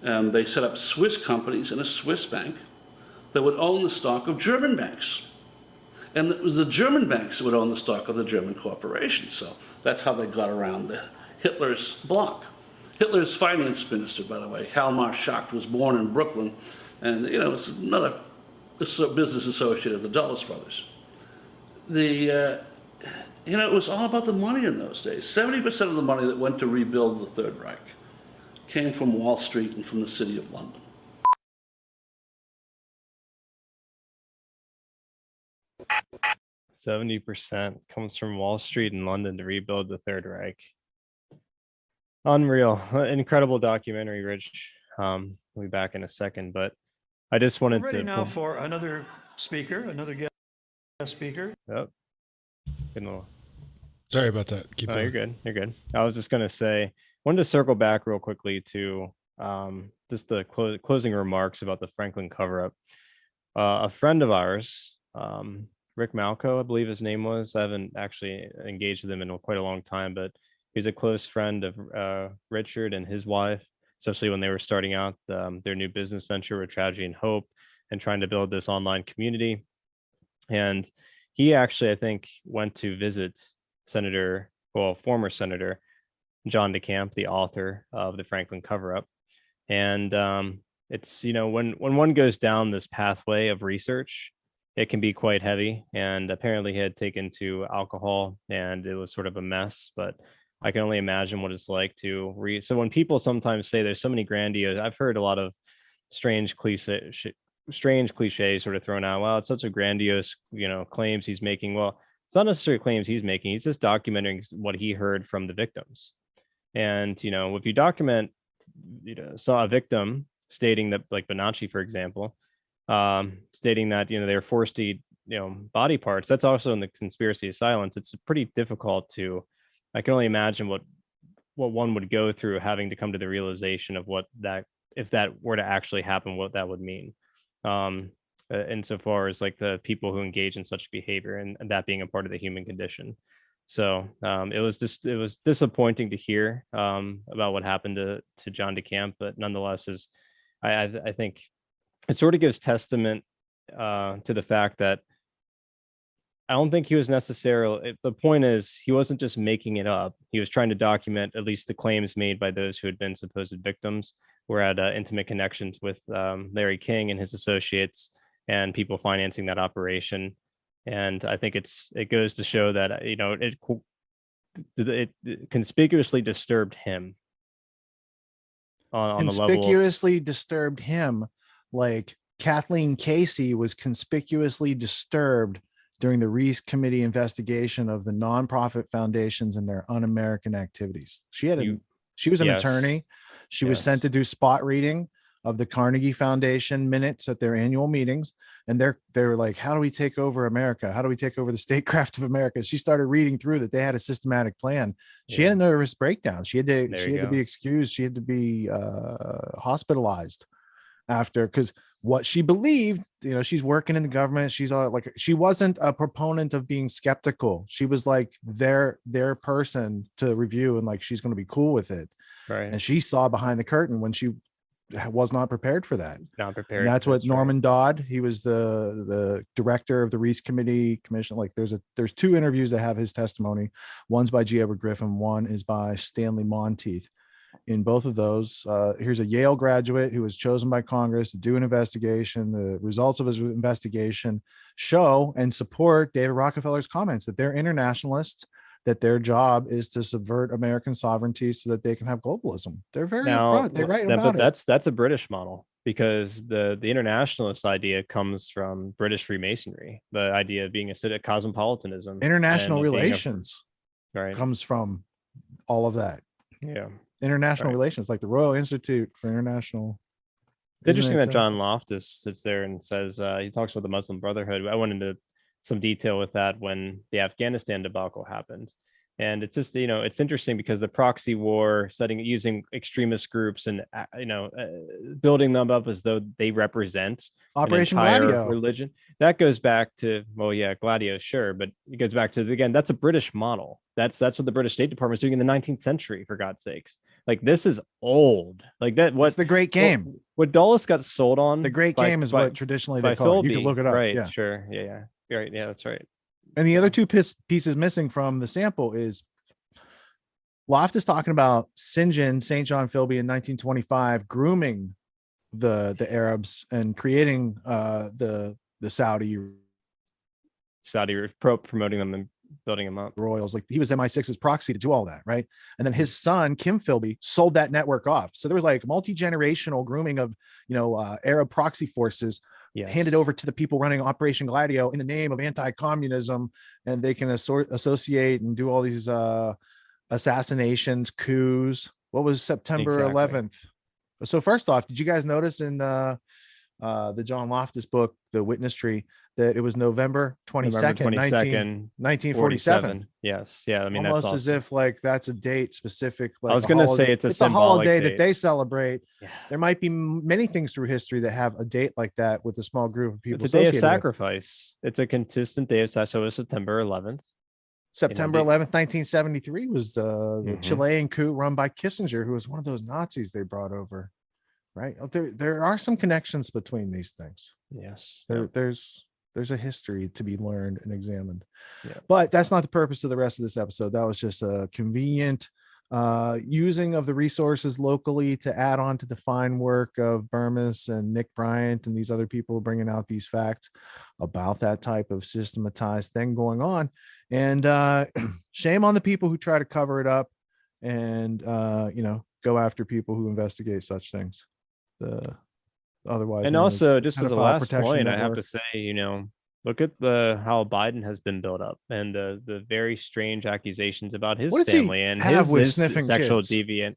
S14: And they set up Swiss companies in a Swiss bank that would own the stock of German banks. And it was the German banks that would own the stock of the German corporations. So that's how they got around Hitler's block. Hitler's finance minister, by the way, Hjalmar Schacht, was born in Brooklyn. And, you know, it's another business associate of the Dulles brothers. You know, it was all about the money in those days. 70% of the money that went to rebuild the Third Reich came from Wall Street and from the City of London.
S13: %70 comes from Wall Street and London to rebuild the Third Reich. Unreal. Incredible documentary, Rich. We'll be back in a second, but I just wanted
S15: We're ready
S13: to
S15: now for another speaker, another guest speaker.
S13: Yep. Good.
S9: Sorry about that. Keep
S13: No,
S9: going.
S13: you're good. You're good. I was just gonna say, wanted to circle back real quickly to just the closing remarks about the Franklin cover-up. A friend of ours, Rick Malco, I believe his name was. I haven't actually engaged with him in quite a long time, but he's a close friend of Richard and his wife, especially when they were starting out their new business venture with Tragedy and Hope and trying to build this online community. And he actually, I think, went to visit former Senator John DeCamp, the author of the Franklin cover-up. And it's, you know, when one goes down this pathway of research, it can be quite heavy. And apparently he had taken to alcohol and it was sort of a mess, but I can only imagine what it's like to read. So when people sometimes say there's so many grandiose, I've heard a lot of strange cliches sort of thrown out. Well, it's such a grandiose, you know, claims he's making. Well, it's not necessarily claims he's making. He's just documenting what he heard from the victims. And, you know, if you document, you know, saw a victim stating that, like Bonacci, for example, stating that, you know, they're forced to eat, you know, body parts, that's also in the conspiracy of silence. It's pretty difficult to, I can only imagine what one would go through having to come to the realization of what that, if that were to actually happen, what that would mean. Insofar as like the people who engage in such behavior and that being a part of the human condition. So it was disappointing to hear about what happened to John DeCamp, but nonetheless, I think it sort of gives testament to the fact that I don't think he was necessarily, the point is he wasn't just making it up. He was trying to document at least the claims made by those who had been supposed victims, who had intimate connections with Larry King and his associates and people financing that operation. And I think it goes to show that, you know, it conspicuously disturbed him on the level.
S1: Conspicuously disturbed him, like Kathleen Casey was conspicuously disturbed during the Reese Committee investigation of the nonprofit foundations and their un-American activities. She was an attorney. She was sent to do spot reading of the Carnegie Foundation minutes at their annual meetings. And they're like, how do we take over America? How do we take over the statecraft of America? She started reading through that they had a systematic plan. She had a nervous breakdown. She had to be excused. She had to be hospitalized. after, because what she believed, she's working in the government. She's all like, she wasn't a proponent of being skeptical. She was like their person to review, and like she's going to be cool with it.
S13: Right.
S1: And she saw behind the curtain when she was not prepared for that.
S13: Not prepared.
S1: And that's what Norman Dodd, he was the director of the Reese Commission. Like there's 2 interviews that have his testimony. One's by G. Edward Griffin, one is by Stanley Monteith. In both of those, here's a Yale graduate who was chosen by Congress to do an investigation. The results of his investigation show and support David Rockefeller's comments that they're internationalists, that their job is to subvert American sovereignty so that they can have globalism. They're very upfront. They're right about it.
S13: That's a British model, because the internationalist idea comes from British Freemasonry. The idea of being a cosmopolitanism,
S1: international relations,
S13: right,
S1: comes from all of that.
S13: Yeah,
S1: international relations, like the Royal Institute for International.
S13: It's interesting that John Loftus sits there and says he talks about the Muslim Brotherhood. I went into some detail with that when the Afghanistan debacle happened. And it's just, it's interesting because the proxy war using extremist groups and, building them up as though they represent
S1: Operation
S13: an entire
S1: Gladio
S13: religion. That goes back to, well, yeah, Gladio, sure. But it goes back to, again, that's a British model. That's what the British State Department was doing in the 19th century, for God's sakes. Like, this is old. Like that. What's
S1: the Great Game?
S13: What Dulles got sold on.
S1: The Great Game is what traditionally they call it. You can look it up.
S13: Right.
S1: Yeah.
S13: Sure. Yeah. Right. Yeah, that's right.
S1: And the other 2 pieces missing from the sample is Loftus talking about St. John Philby in 1925 grooming the Arabs and creating the Saudi
S13: promoting them and building them up.
S1: Royals. Like, he was MI6's proxy to do all that, right? And then his son Kim Philby sold that network off. So there was like multi-generational grooming of Arab proxy forces. Yes. Handed over to the people running Operation Gladio in the name of anti-communism, and they can associate and do all these assassinations, coups. What was September 11th? So first off, did you guys notice in the John Loftus book, The Witness Tree, that it was November 22nd, 1947?
S13: Yes. Yeah. I mean,
S1: almost
S13: that's awesome.
S1: as if like that's a date specific. Like,
S13: I was going to say it's a
S1: holiday
S13: date
S1: that they celebrate. Yeah. There might be many things through history that have a date like that with a small group of people.
S13: It's a day of sacrifice. It's a consistent day of sacrifice. So it was September 11th.
S1: September 11th, 1973 was the Chilean coup run by Kissinger, who was one of those Nazis they brought over. Right. There are some connections between these things.
S13: Yes.
S1: There's a history to be learned and examined.
S13: Yeah.
S1: But that's not the purpose of the rest of this episode. That was just a convenient using of the resources locally to add on to the fine work of Burmis and Nick Bryant and these other people bringing out these facts about that type of systematized thing going on. And shame on the people who try to cover it up and go after people who investigate such things. Otherwise,
S13: and also just as a last point, I have to say, look at how Biden has been built up and the very strange accusations about his family and his sexual deviant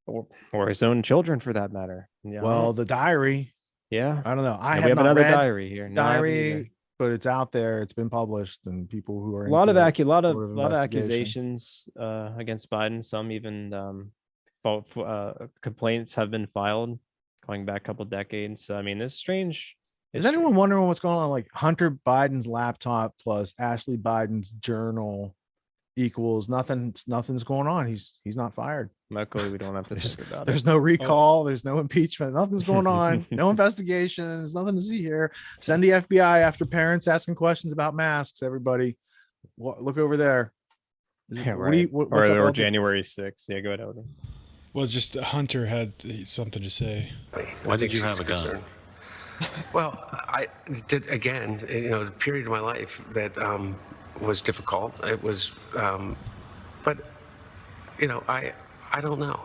S13: or his own children, for that matter. Yeah.
S1: Well, the diary.
S13: Yeah.
S1: I don't know.
S13: We have another diary here.
S1: But it's out there. It's been published, and people who are
S13: a lot of accusations against Biden. Some even complaints have been filed going back a couple decades. So, I mean, it's strange.
S1: Is anyone wondering what's going on? Like, Hunter Biden's laptop plus Ashley Biden's journal equals nothing's going on. He's not fired.
S13: Luckily, we don't have to think about it.
S1: There's no recall. There's no impeachment. Nothing's going on. No investigations. Nothing to see here. Send the FBI after parents asking questions about masks. Everybody, look over there.
S13: Right. Or January 6th. Yeah, go ahead, Odin.
S9: Well, just Hunter had something to say.
S16: Why did you have a gun? Well, I did, again, the period of my life that was difficult. It was, but, I don't know.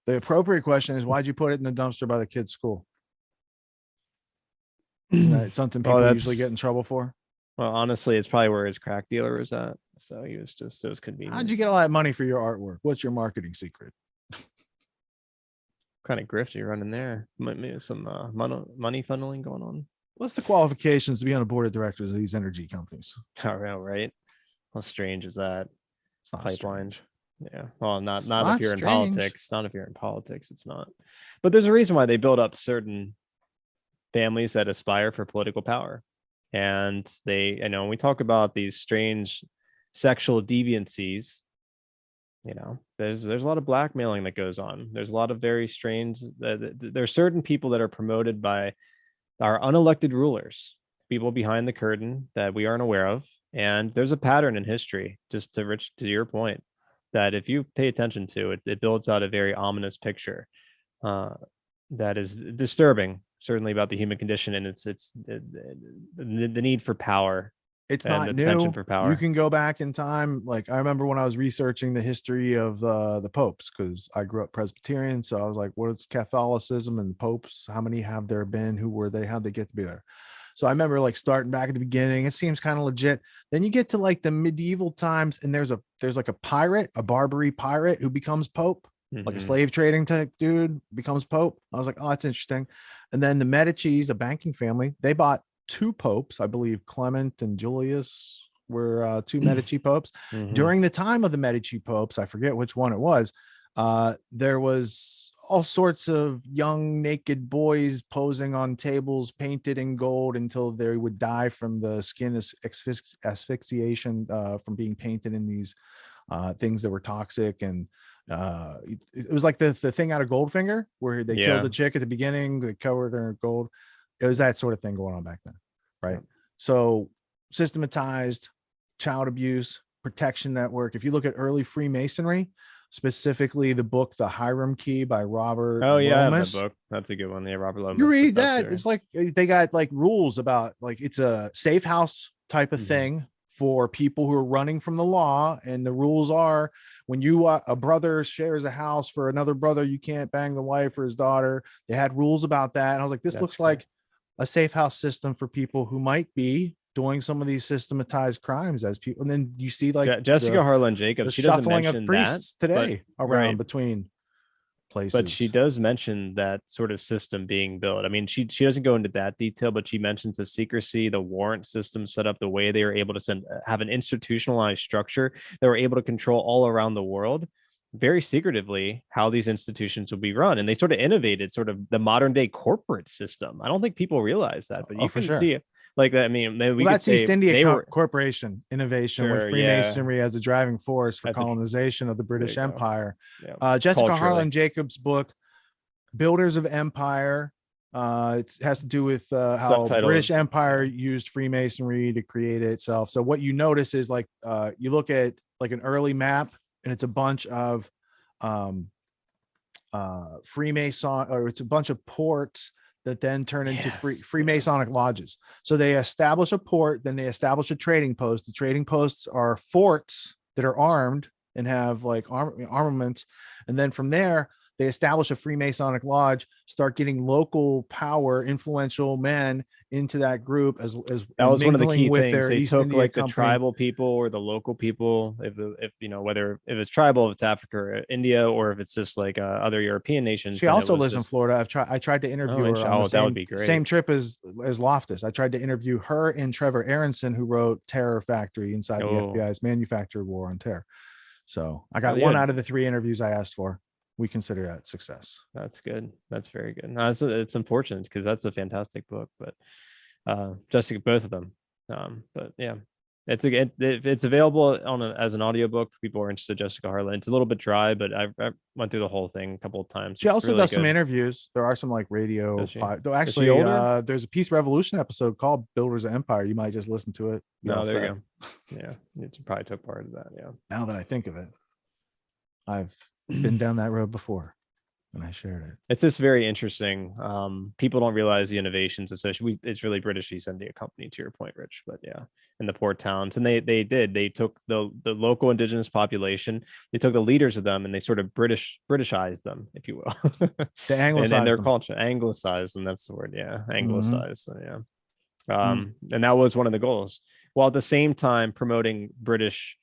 S1: The appropriate question is, why'd you put it in the dumpster by the kid's school? Isn't that something people usually get in trouble for?
S13: Well, honestly, it's probably where his crack dealer was at. So it was convenient.
S1: How'd you get all that money for your artwork? What's your marketing secret?
S13: What kind of grift are you running there? Maybe some money funneling going on.
S1: What's the qualifications to be on the board of directors of these energy companies?
S13: Oh, right. How strange is that?
S1: It's not
S13: pipeline.
S1: strange.
S13: Yeah. Well,
S1: It's
S13: not
S1: not
S13: if you're in
S1: strange.
S13: politics. Not if you're in politics. It's not. But there's a reason why they build up certain families that aspire for political power. And they, when we talk about these strange sexual deviancies, there's a lot of blackmailing that goes on. There's a lot of very strange, there are certain people that are promoted by our unelected rulers, people behind the curtain that we aren't aware of. And there's a pattern in history, just to Rich, to your point, that if you pay attention to it, it builds out a very ominous picture that is disturbing, certainly, about the human condition, and it's the need for power.
S1: It's
S13: and
S1: not
S13: the
S1: new.
S13: penchant for power.
S1: You can go back in time. Like, I remember when I was researching the history of the popes, because I grew up Presbyterian. So I was like, what is Catholicism and popes? How many have there been? Who were they? How'd they get to be there? So I remember like starting back at the beginning. It seems kind of legit. Then you get to like the medieval times, and there's like a pirate, a Barbary pirate who becomes pope. Like a slave trading type dude becomes pope. I was like, oh, that's interesting. And then the Medicis, a banking family, they bought 2 popes. I believe Clement and Julius were 2 Medici popes. During the time of the Medici popes, I forget which one it was, there was all sorts of young naked boys posing on tables painted in gold until they would die from the skin asphyxiation from being painted in these things that were toxic. And it was like the thing out of Goldfinger where they killed the chick at the beginning, they covered her in gold. It was that sort of thing going on back then, right? So systematized child abuse protection network. If you look at early Freemasonry, specifically the book The Hiram Key by Robert
S13: I have
S1: Lomas.
S13: that book. That's a good one. Yeah, Robert Lomas.
S1: You read that, it's like they got like rules about, like, it's a safe house type of thing for people who are running from the law. And the rules are, when you a brother shares a house for another brother, you can't bang the wife or his daughter. They had rules about that. And I was like, this looks like a safe house system for people who might be doing some of these systematized crimes as people. And then you see like
S13: Jessica Harlan Jacobs,
S1: the
S13: she doesn't
S1: shuffling of
S13: mention
S1: priests
S13: that,
S1: today
S13: but,
S1: around between places.
S13: But she does mention that sort of system being built. I mean, she doesn't go into that detail, but she mentions the secrecy, the warrant system set up, the way they were able to have an institutionalized structure that were able to control all around the world very secretively how these institutions will be run. And they sort of innovated sort of the modern day corporate system. I don't think people realize that, but you can see it like that. I mean, we could
S1: that's
S13: say
S1: East India
S13: were,
S1: Corporation innovation with
S13: Sure,
S1: Freemasonry as a driving force for
S13: That's
S1: colonization of the British
S13: There you go.
S1: Empire.
S13: Yeah.
S1: Jessica
S13: Culturally.
S1: Harlan Jacobs' book, Builders of Empire. It has to do with how
S13: Subtitles,
S1: British Empire used Freemasonry to create itself. So what you notice is like you look at like an early map, and it's a bunch of Freemason, or it's a bunch of ports that then turn into Freemasonic lodges. So they establish a port, then they establish a trading post. The trading posts are forts that are armed and have like armaments. And then from there, they establish a Freemasonic lodge, start getting local power, influential men into that group as
S13: that was one of the key
S1: with
S13: things.
S1: their
S13: They
S1: East
S13: took
S1: India
S13: like the
S1: Company.
S13: tribal people or the local people, if whether if it's tribal, if it's Africa or India, or if it's just like other European nations.
S1: She also lives in Florida. I tried to interview her on the same trip as Loftus. I tried to interview her and Trevor Aronson, who wrote Terror Factory inside the FBI's Manufactured War on Terror. So I got one out of the 3 interviews I asked for. We consider that success.
S13: That's good. That's very good. No, it's unfortunate because that's a fantastic book, but Jessica, both of them. But yeah, it's available as an audiobook for people who are interested in Jessica Harlan. It's a little bit dry, but I went through the whole thing a couple of times.
S1: She also does some interviews. There are some like radio. Though actually, there's a Peace Revolution episode called Builders of Empire. You might just listen to it.
S13: No, there you go. Yeah, it probably took part of that. Yeah.
S1: Now that I think of it, I've been down that road before and I shared it.
S13: It's just very interesting. People don't realize the innovations associated. It's really British East India Company, to your point, Rich. But yeah, in the port towns, and they took the local indigenous population, they took the leaders of them, and they sort of Britishized them, if you will.
S1: They anglicized
S13: and their
S1: them.
S13: Culture, anglicized, and that's the word. Yeah, anglicized. So, yeah. And that was one of the goals, while at the same time promoting British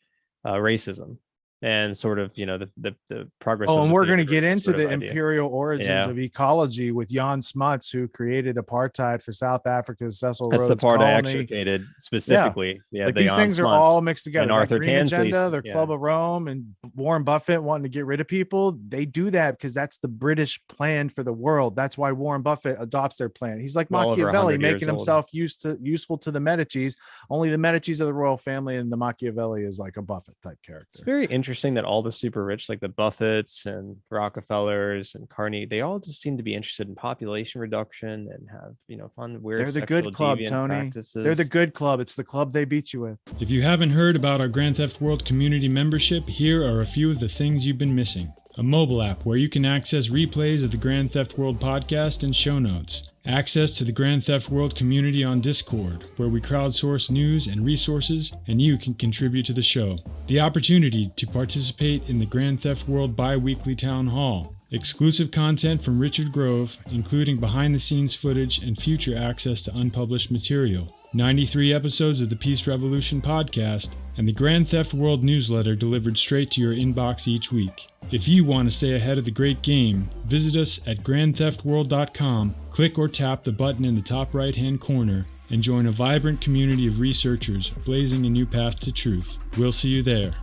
S13: racism. and sort of, the progress.
S1: Oh,
S13: of
S1: and
S13: the
S1: we're going to
S13: universe
S1: get into
S13: sort of
S1: the
S13: idea.
S1: imperial origins
S13: Yeah.
S1: of ecology with Jan Smuts, who created apartheid for South Africa's Cecil
S13: That's the
S1: Rhodes
S13: part I
S1: colony.
S13: extricated specifically. Yeah,
S1: Like
S13: the
S1: these
S13: Jan
S1: things are
S13: Smuts
S1: all mixed together.
S13: and
S1: That
S13: Arthur
S1: Green Agenda,
S13: Tansley's,
S1: their
S13: yeah.
S1: Club of Rome, and Warren Buffett wanting to get rid of people. They do that because that's the British plan for the world. That's why Warren Buffett adopts their plan. He's like
S13: Well over
S1: Machiavelli,
S13: 100 years
S1: making
S13: old.
S1: himself useful to the Medicis. Only the Medicis are the royal family, and the Machiavelli is like a Buffett type character.
S13: It's very interesting that all the super rich, like the Buffetts and Rockefellers and Carney, they all just seem to be interested in population reduction and have, fun, weird,
S1: They're the
S13: sexual
S1: good club,
S13: deviant
S1: Tony.
S13: practices.
S1: They're the good club. It's the club they beat you with.
S9: If you haven't heard about our Grand Theft World community membership, here are a few of the things you've been missing. A mobile app where you can access replays of the Grand Theft World podcast and show notes. Access to the Grand Theft World community on Discord, where we crowdsource news and resources, and you can contribute to the show. The opportunity to participate in the Grand Theft World bi-weekly town hall. Exclusive content from Richard Grove, including behind-the-scenes footage and future access to unpublished material. 93 episodes of the Peace Revolution podcast, and the Grand Theft World newsletter delivered straight to your inbox each week. If you want to stay ahead of the great game, visit us at grandtheftworld.com, click or tap the button in the top right-hand corner, and join a vibrant community of researchers blazing a new path to truth. We'll see you there.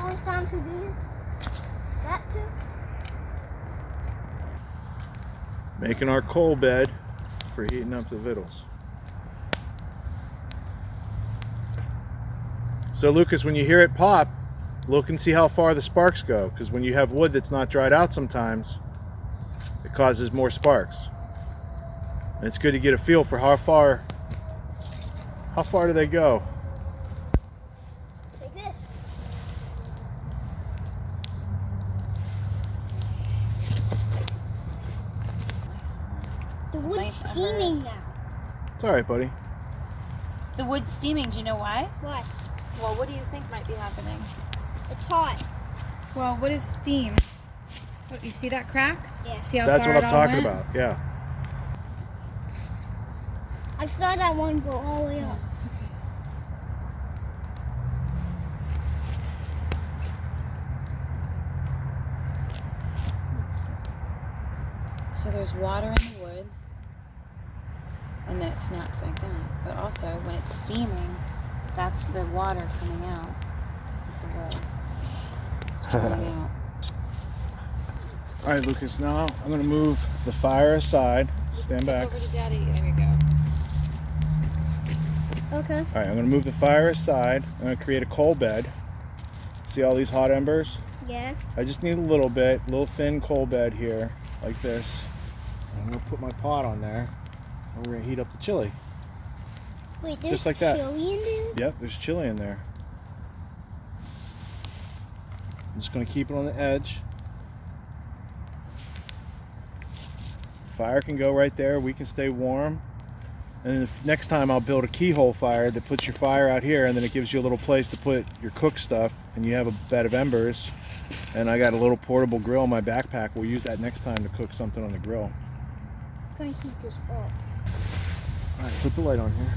S2: It's time to do that too.
S1: Making our coal bed for heating up the victuals. So Lucas, when you hear it pop, look and see how far the sparks go, because when you have wood that's not dried out sometimes, it causes more sparks. And it's good to get a feel for how far do they go.
S2: Like this. The wood's
S12: nice
S2: steaming
S12: embers.
S2: now.
S1: It's all right, buddy.
S12: The wood's steaming. Do you know why?
S2: Why?
S12: Well, what do you think might be happening?
S2: It's hot.
S12: Well, what is steam? Oh, you see that crack?
S2: Yeah.
S12: See how
S1: That's
S12: far
S1: what
S12: it
S1: I'm
S12: all
S1: talking
S12: went?
S1: about. Yeah.
S2: I saw that one go all the way up.
S12: It's okay. So there's water in the wood, and then it snaps like that. But also, when it's steaming, that's the water coming out of the wood. It's coming out.
S1: All right, Lucas, now I'm going to move the fire aside. Stand back.
S12: Over to Daddy. There we go.
S2: Okay.
S1: All right, I'm going to move the fire aside. I'm going to create a coal bed. See all these hot embers?
S2: Yeah.
S1: I just need a little bit, little thin coal bed here, like this. I'm going to put my pot on there, and we're going to heat up the chili.
S2: Wait, there's
S1: Just like that.
S2: chili in there?
S1: Yep, there's chili in there. I'm just going to keep it on the edge. Fire can go right there. We can stay warm. And then next time I'll build a keyhole fire that puts your fire out here, and then it gives you a little place to put your cook stuff, and you have a bed of embers. And I got a little portable grill in my backpack. We'll use that next time to cook something on the grill.
S2: I'm going to heat this up.
S1: All right, put the light on here.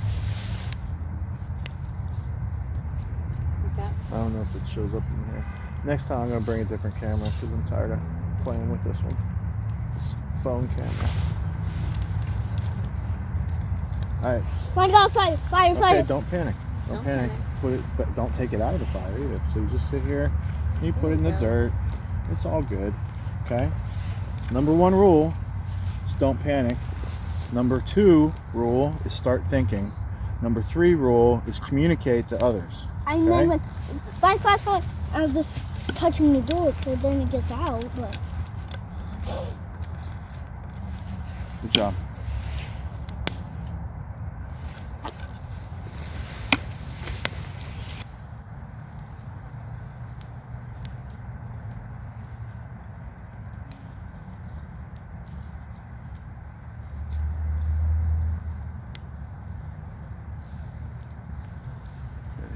S12: Like that?
S1: I don't know if it shows up in here. Next time I'm going to bring a different camera because I'm tired of playing with this one. This phone camera. All right.
S2: My God, fire, fire,
S1: Okay,
S2: fire.
S1: don't panic. Don't panic. Put it, but don't take it out of the fire either. So you just sit here and you put it in the dirt. It's all good. Okay. Number 1 rule is don't panic. Number 2 rule is start thinking. Number 3 rule is communicate to others.
S2: I know, like, fire. I'm just touching the door so then it gets out, but.
S1: Good job.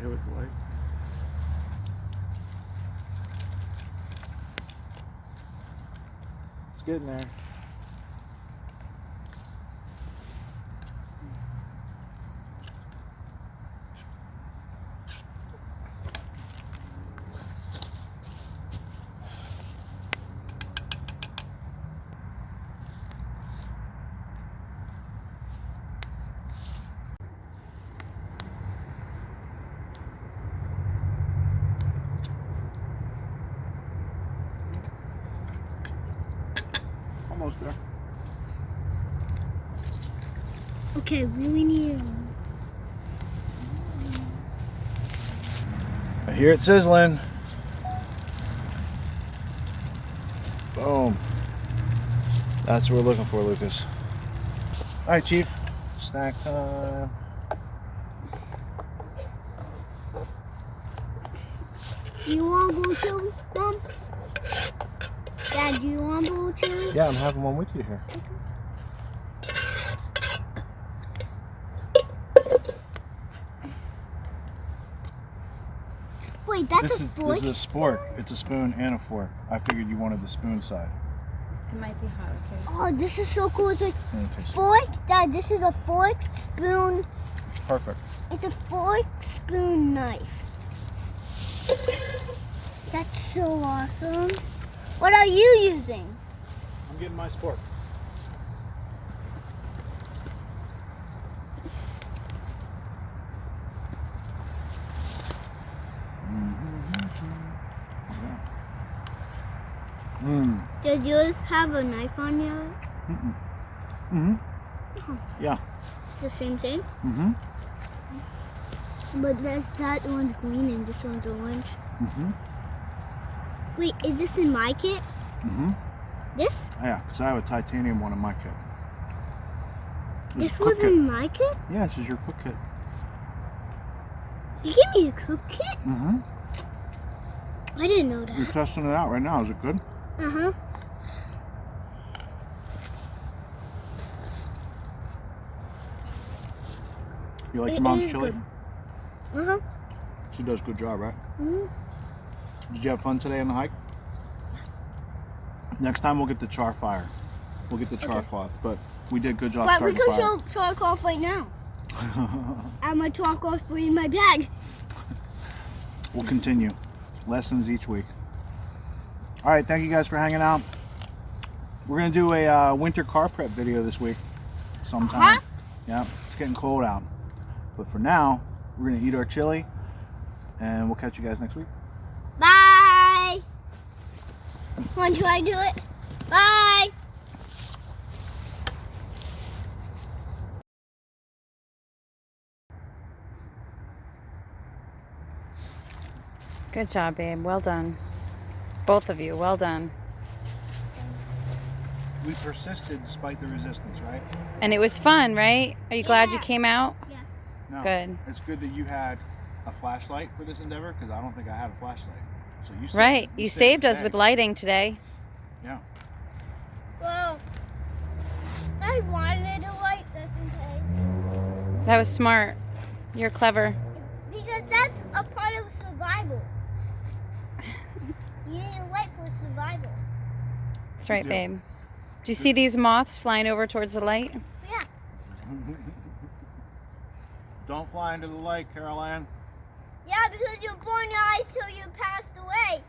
S1: Hit with the light. It's getting there. Almost there.
S2: Okay, really need.
S1: I hear it sizzling. Boom. That's what we're looking for, Lucas. All right, Chief. Snack time.
S2: You want blue chili, Mom? Dad, do you want blue chili?
S1: Yeah, I'm having one with you here.
S2: Wait, that's a fork?
S1: This is a spork. It's a spoon and a fork. I figured you wanted the spoon side.
S12: It might be hot, okay?
S2: Oh, this is so cool. It's like
S1: Let me taste it.
S2: fork. Dad, this is a fork, spoon.
S1: It's perfect.
S2: It's a fork, spoon, knife. That's so awesome. What are you using?
S1: I'm getting my spork. Mm.
S2: Did yours have a knife on it?
S1: Mm-mm. Mm-hmm.
S2: Oh,
S1: Yeah.
S2: it's the same thing?
S1: Mm-hmm.
S2: But that one's green and this one's orange.
S1: Mm-hmm.
S2: Wait, is this in my kit?
S1: Mm-hmm.
S2: This?
S1: Yeah, because I have a titanium one in my kit.
S2: This was in my kit?
S1: Yeah, this is your cook kit.
S2: You gave me a cook kit?
S1: Mm-hmm.
S2: I didn't know
S1: You're
S2: that.
S1: testing it out right now. Is it good?
S2: Uh-huh.
S1: You like
S2: It
S1: your mom's
S2: is
S1: chili?
S2: good. Uh-huh.
S1: She does a good job, right?
S2: Mm-hmm.
S1: Did you have fun today on the hike? Next time we'll get the char fire. We'll get the char cloth, but we did a good job
S2: But we
S1: starting the
S2: could
S1: fire.
S2: show chalk off right now. I have my chalk off in my bag.
S1: We'll continue. Lessons each week. All right, thank you guys for hanging out. We're gonna do a winter car prep video this week sometime. Yeah, it's getting cold out. But for now, we're gonna eat our chili and we'll catch you guys next week.
S2: Bye. Want to try to do it? Bye.
S12: Good job, babe. Well done. Both of you, well done.
S1: We persisted despite the resistance, right?
S12: And it was fun, right? Are you glad you came out?
S2: Yeah.
S1: No,
S12: Good.
S1: It's good that you had a flashlight for this endeavor because I don't think I had a flashlight. So you saved,
S12: Right. You saved us
S1: the
S12: with
S1: day.
S12: lighting today.
S1: Yeah.
S2: Well, I wanted a light just in case.
S12: That was smart. You're clever.
S2: Because that's a part of survival. You need a light for survival.
S12: That's right,
S1: Yeah.
S12: babe. Do you see these moths flying over towards the light?
S2: Yeah.
S1: Don't fly into the light, Caroline.
S2: Yeah, because you born your eyes till you passed away.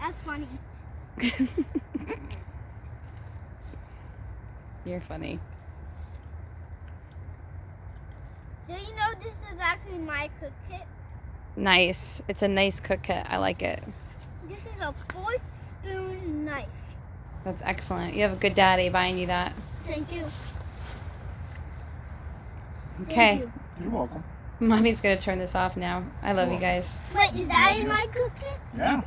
S2: That's funny.
S12: You're funny.
S2: Do you know this is actually my cook kit?
S12: Nice. It's a nice cook kit. I like it.
S2: This is a fork, spoon, knife.
S12: That's excellent. You have a good daddy buying you that.
S2: Thank you.
S12: Okay.
S2: you.
S1: You're welcome.
S12: Mommy's going to turn this off now. I love you guys.
S2: Wait, is that in my cook kit?
S1: Yeah.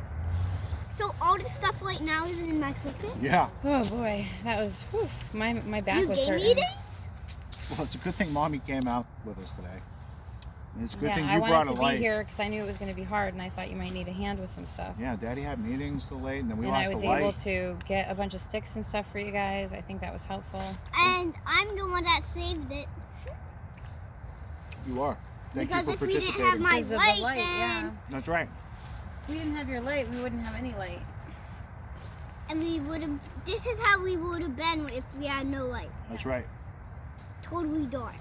S2: So all this stuff right now is in my cook kit?
S1: Yeah.
S12: Oh boy, that was whew, my back
S2: You
S12: was
S2: gave me
S12: hurting.
S2: these?
S1: Well, it's a good thing Mommy came out with us today. And it's a good
S12: Yeah,
S1: thing
S12: I
S1: you
S12: wanted
S1: brought
S12: to
S1: a
S12: be
S1: light.
S12: here because I knew it was going to be hard, and I thought you might need a hand with some stuff.
S1: Yeah, Daddy had meetings till late, and then we
S12: And I
S1: lost
S12: was
S1: the light.
S12: able to get a bunch of sticks and stuff for you guys. I think that was helpful.
S2: And I'm the one that saved it.
S1: You are. Thank
S2: Because
S1: you
S2: if
S1: for
S2: we didn't
S1: participating.
S2: have my
S12: Because of the
S2: light,
S12: light,
S2: then
S12: yeah.
S1: That's right.
S12: If we didn't have your light, we wouldn't have any light.
S2: And we would have, this is how we would have been if we had no light.
S1: That's right.
S2: Totally dark.